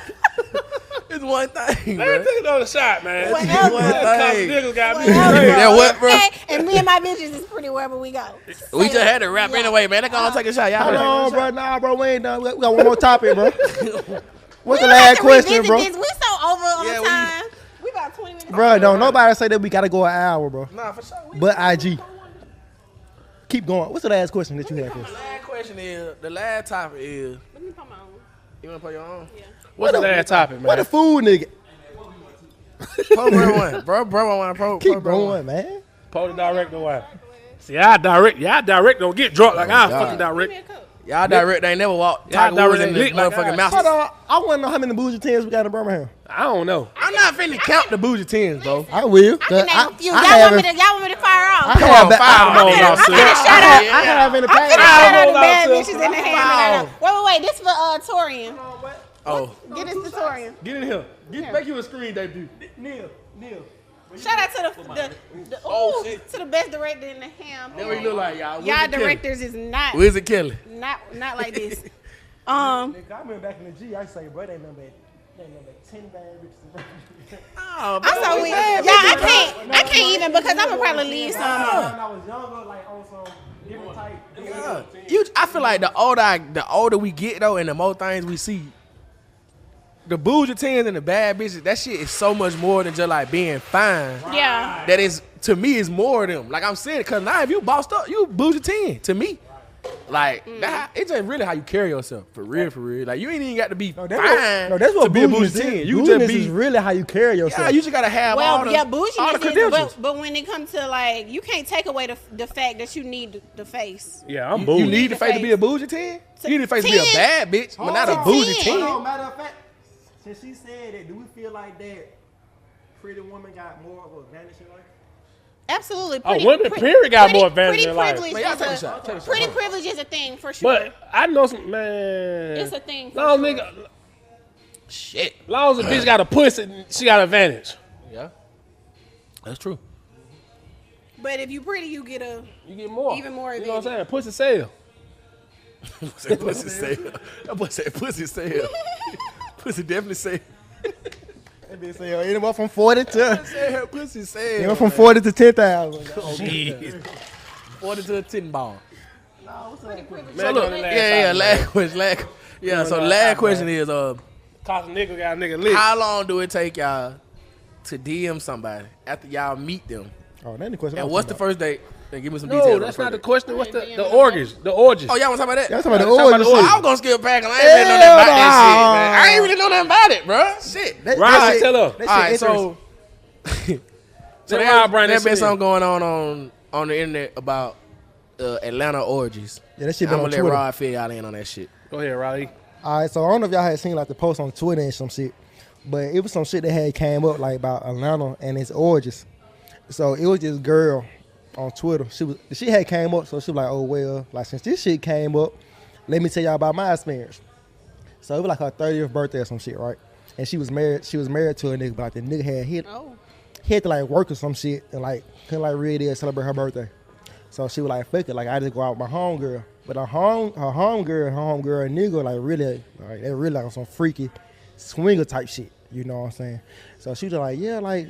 It's one thing, Man, bro. take another shot, man. Whatever. One That thing. niggas got me Whatever. crazy. Yeah, what, bro? Okay, and me and my bitches is pretty wherever we go. We just had to rap Yeah. anyway, man. They gonna take a shot. Y'all Hold take on, a bro. shot. Nah, bro. We ain't done. We got one more topic, bro. What's the We last have to question, revisit bro? this. We so over on Yeah, the we- time. We about 20 minutes. Bro, don't nobody say that we gotta go an hour, bro. Nah, for sure. But IG. Keep going. What's the last question that you had for us? The last question is, the last topic is, Let me put my own. you wanna play your own? Yeah. What's the last topic, What man? the food nigga? Pro bro one. Bro one. Pro Keep bro one. going, man. Pull the director one. See, I direct don't get drunk like I God. fucking direct. Give me a cup. Y'all director ain't never walked Y'all Tiger Woods in director the lick like motherfucking I- mouth. Hold on, I want to know how many bougie tens we got in Birmingham. I don't know. I'm not finna count the bougie tens, bro. I will. I can name a few. I Y'all want haven't- me to fire off? I Come have on, been- fire I- them on, hoes. sis. Shout out. I have in the I'm finna past. shout out the Hold on, bad sis. bitches in the hand. Wait. This for Torian. Oh, Get this to Torian. get in here. Make you a screen debut. Neil. Shout out to to the best director in the ham. That's what he look like, y'all. Y'all Wizard Kelly. directors is not Wizard Kelly. not like this. Nigga, I remember back in the G, I used to say, bro, they number 10 bad bitches. Oh, I'm so weak. Yeah, I can't even because I'm gonna probably leave some. When I was younger, like on some different type. I feel like the older we get though, and the more things we see, the bougie tens and the bad bitches, that shit is so much more than just like being fine. Yeah. That is, to me, is more of them. Like I'm saying, cause now if you bossed up, you bougie 10 to me. Like that, it's just really how you carry yourself, for real, for real. Like you ain't even got to be fine That's what to be a bougie bougie 10. is. You just Bouginess be, is really how you carry yourself. yeah, you just gotta have all the, all the bouginess credentials. is, but when it comes to like, you can't take away the fact that you need the face. Yeah, I'm You bougie. need the face to be a bougie 10? You need the face to be a 10. bad bitch, but not a bougie 10. Hold on, matter of fact, since she said that, do we feel like that pretty woman got more of an advantage in life? Absolutely. Women, period, got more advantage pretty in life. privilege Man, y'all is take a a- shot, take a shot. Pretty privilege is a thing for sure. But I know some, man. It's a thing for No, sure. nigga. Shit. Long as a bitch got a pussy, she got advantage. Yeah. That's true. But if you pretty, you get a You get more. Even more You know what I'm saying? advantage. Pussy sale. Say pussy sale. That boy said pussy sale. Pussy definitely sale. That bitch say, anyone from 40 to Say pussy sale. anyone from 40 to 10,000. Jeez. 40 to a 10 ball. Man, Look, yeah, last question. Yeah, so the last question is, Cause a nigga got a nigga lit. how long do it take y'all to DM somebody after y'all meet them? Oh, that's the question. And what's the first date? And give me some No, details. that's on not the first question. What's the orgies? The orgies. date. Oh, y'all want to talk about that? That's about the Talk about order the shit. I was gonna skip back and I ain't really know nothing about that shit, man. I ain't really know nothing about it, bro. Shit. Right, shit- tell her. that shit All right, interesting. so Then why bring there's this been in? something going on the internet about Atlanta orgies. Yeah, that shit I'm been gonna on let Twitter. Rod fill y'all in on that shit. Go ahead, Riley. All right, so I don't know if y'all had seen like the post on Twitter and some shit, but it was some shit that had came up like about Atlanta and its orgies. So it was this girl on Twitter. She had came up, so she was like, oh well, like since this shit came up, let me tell y'all about my experience. So it was like her 30th birthday or some shit, right? And she was married to a nigga, but like the nigga had to like work or some shit and like couldn't like really celebrate her birthday. So she was like, fuck it, like I just go out with my homegirl. But her homegirl nigga like really, like they really like on some freaky swinger type shit. You know what I'm saying? So she was like, yeah, like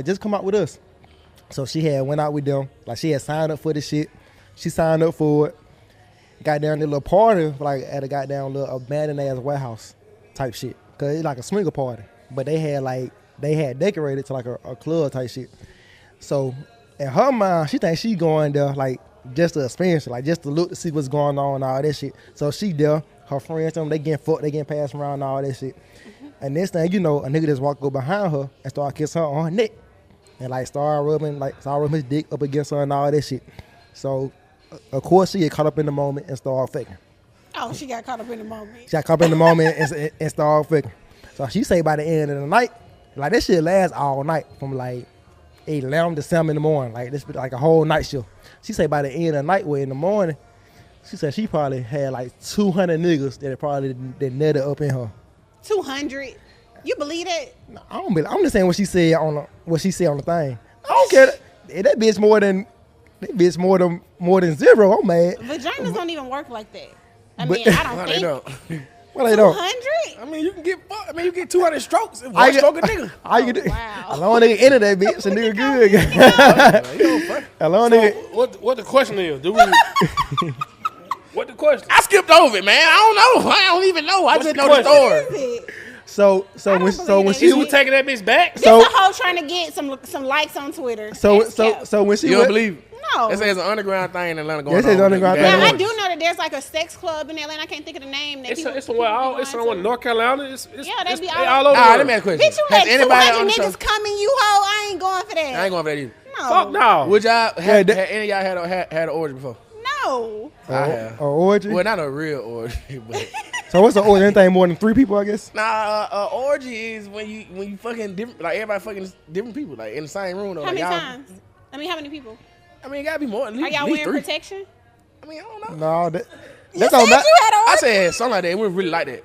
just come out with us. So she had went out with them. Like she had signed up for this shit. She signed up for it. Got down to a little party, like at a goddamn little abandoned ass warehouse type shit. Cause it's like a swinger party. But they had decorated to like a club type shit. So in her mind, she thinks she going there like just to experience it, like just to look to see what's going on and all that shit. So she there, her friends, they getting fucked, they getting passed around and all that shit. And next thing you know, a nigga just go behind her and start kissing her on her neck. And like start rubbing his dick up against her and all that shit. So of course she get caught up in the moment and start faking. Oh, she got caught up in the moment. She got caught up in the moment and start faking. So she say by the end of the night, like that shit lasts all night from like 11 to 7 in the morning. Like this be like a whole night shift. She say by the end of the night, in the morning, she said she probably had like 200 niggas that probably that netted up in her. 200. You believe that? I don't believe. I'm just saying what she said on the thing. I don't care. If that bitch more than zero. I'm mad. Vaginas don't even work like that. I But- mean, I don't No, they think. don't. Well, they don't. 200? I mean, you can get 200 strokes and I one get- stroke a nigga. All you can do, wow. a long nigga enter that bitch, a nigga good. A long nigga. What the question is? Do we? What the question? I skipped over it, man. I don't know. I don't even know. I What's just the know the question? story. So don't when believe she Is we was taking that bitch back? so This a hoe trying to get some likes on Twitter. so That's cap. when she You don't went, believe? No. They say it's an underground thing in Atlanta going Yes, on. it's underground You got thing. Now, I it. do know that there's like a sex club in Atlanta. I can't think of the name. That It's people, somewhere people it's be somewhere going in to. North Carolina. It's Yeah, they be all all over. All right, the let me ask a world. question. Bitch, you Has let anybody 200 on the show? niggas come in, you hoe. I ain't going for that. I ain't going for that either. No. Fuck no. Would y'all Yeah, have that- any of y'all had an orgy before? No. I have. Or orgy? Well, not a real orgy, but So what's an orgy? Anything more than 3 people, I guess? nah. Orgy is when you fucking different, like everybody fucking different people, like in the same room. Though, How like, many y'all- times? I mean, how many people? I mean, it gotta be more. At least, Are y'all at least wearing 3. protection? I mean, I don't know. No, that You don't said matter. you had an I orgy. said something like that. We really like that.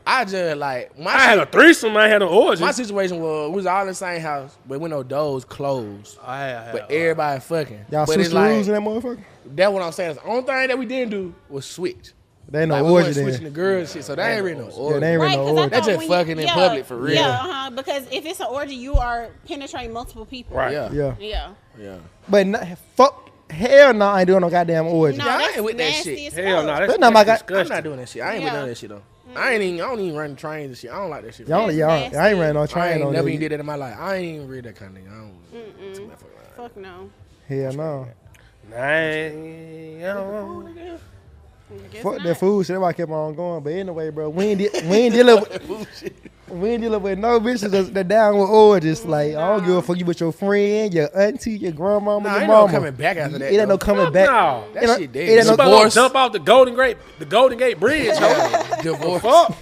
I just like I had a threesome. I had an orgy. my situation was we was all in the same house, but when no doors closed, but everybody fucking. Y'all but switch it's the like rules in that motherfucker? that's what I'm saying. The only thing that we didn't do was switch. They ain't no Like, we orgy wasn't switching then. the girls and shit, so that ain't really no orgy. Yeah, they ain't really no 'cause I orgy. That's thought just when fucking in public for real. Yeah, because if it's an orgy, you are penetrating multiple people. Right. Yeah, Yeah. Yeah. yeah. But hell no, I ain't doing no goddamn orgy. No, Yeah, I that's ain't with that nasty shit. as Hell no, fuck. that's not my guy- I'm disgusting. not doing that shit. I ain't with none of that shit though. I don't even run trains and shit. I don't like that shit. Y'all, That's y'all, I nasty. ain't ran no I train ain't on never that. even did that in my life. I ain't even read that kind of thing. I don't. Too much fucking Fuck no. Hell no. I guess Fuck not. that food shit. That's why I kept on going. But anyway, bro, we ain't dealing with no bitches that down with orgies. Like, I don't give a fuck you with your friend, your auntie, your grandmama, Nah, your ain't mama. no coming back after that. It ain't no though. coming back. No. That It ain't- shit it dead. ain't no You better go Divorce. jump off the Golden Gate Bridge, ho. Divorce. Fuck.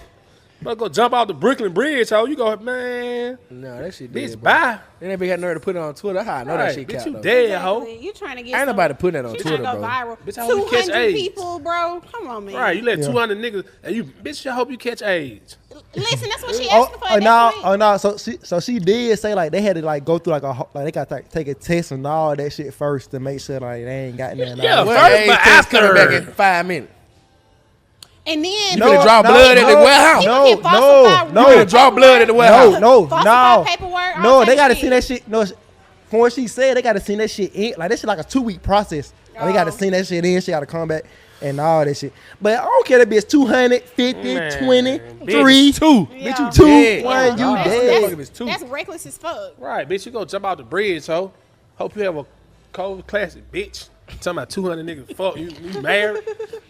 Better go jump off the Brooklyn Bridge, ho. You go, man. No, that shit dead. Bitch, bro. bye. Then they be had nerve to put it on Twitter. That's how I know that Right, shit bitch, count, you though. dead, ho. Exactly. You trying to get Ain't some- nobody putting that on you Twitter, trying to go bro. viral. Bitch, I hope you catch 200 AIDS. people, bro. Come on, man. Right, you let Yeah. 200 niggas, and you, bitch, I hope you catch AIDS. Listen, that's what she Oh, asking for. at that point. So she did say like they had to like go through like they got to take a test and all that shit first to make sure like they ain't got nothing. Yeah, Well, first, AIDS but test coming back after. in 5 minutes. And then You finna draw blood at the warehouse. People No, can falsify no, real You finna draw blood at the paperwork. warehouse. No, Falsify no, paperwork, all no. type They of got to shit. see that shit. No, from what she said, they got to see that shit in. Like that shit like a 2-week process. Like, they got to Oh. see that shit in. She got to come back and all that shit. But I don't care if it's 200, 50, Man, 20, bitch, 3, two. Yeah. bitch, you 2, dead. 1, you God. dead. If it's 2. That's reckless as fuck. Right, bitch, you go jump out the bridge, ho. Hope you have a cold classic, bitch. Talking about 200 niggas, fuck, you married?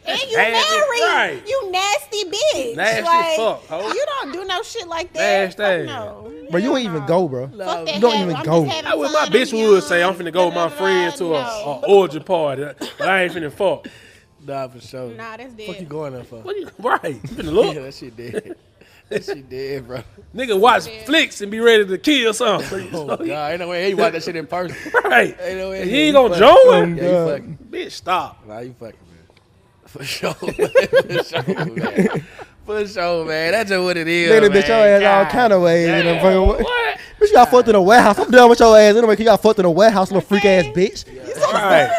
And you bad, married. right. You nasty bitch. Nasty like, fuck, ho. You don't do no shit like that. Nasty. Fuck no. Bro, you ain't even go, bro. Fuck that You don't hell. even I'm go. just having That's what my fun. bitch I'm would say. I'm young. finna go with my friend to a orgy party, but I ain't finna fuck. Nah, for sure. Nah, that's dead. Fuck you going there for? What you, right, you finna Yeah, look. that shit dead. That shit dead, bro. Nigga watch flicks and be ready to kill something. Oh, God. Ain't no way he watch that shit in person. Right. Ain't no way. And Yeah, you ain't you gonna fucking. join? Yeah, you fucking. Bitch, stop. Nah, you fucking, man. For sure. For sure, man. For sure, man. That's just what it is, Nigga, man. bitch, your ass all God kind of ways. In the damn. fucking way. What? Bitch, you got fucked in a warehouse. I'm done with your ass anyway. 'Cause you got fucked in a warehouse, little freak ass bitch. Right.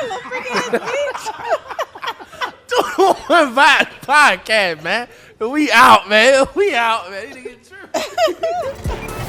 One Vibe podcast, man. We out, man. We out, man. You niggas true.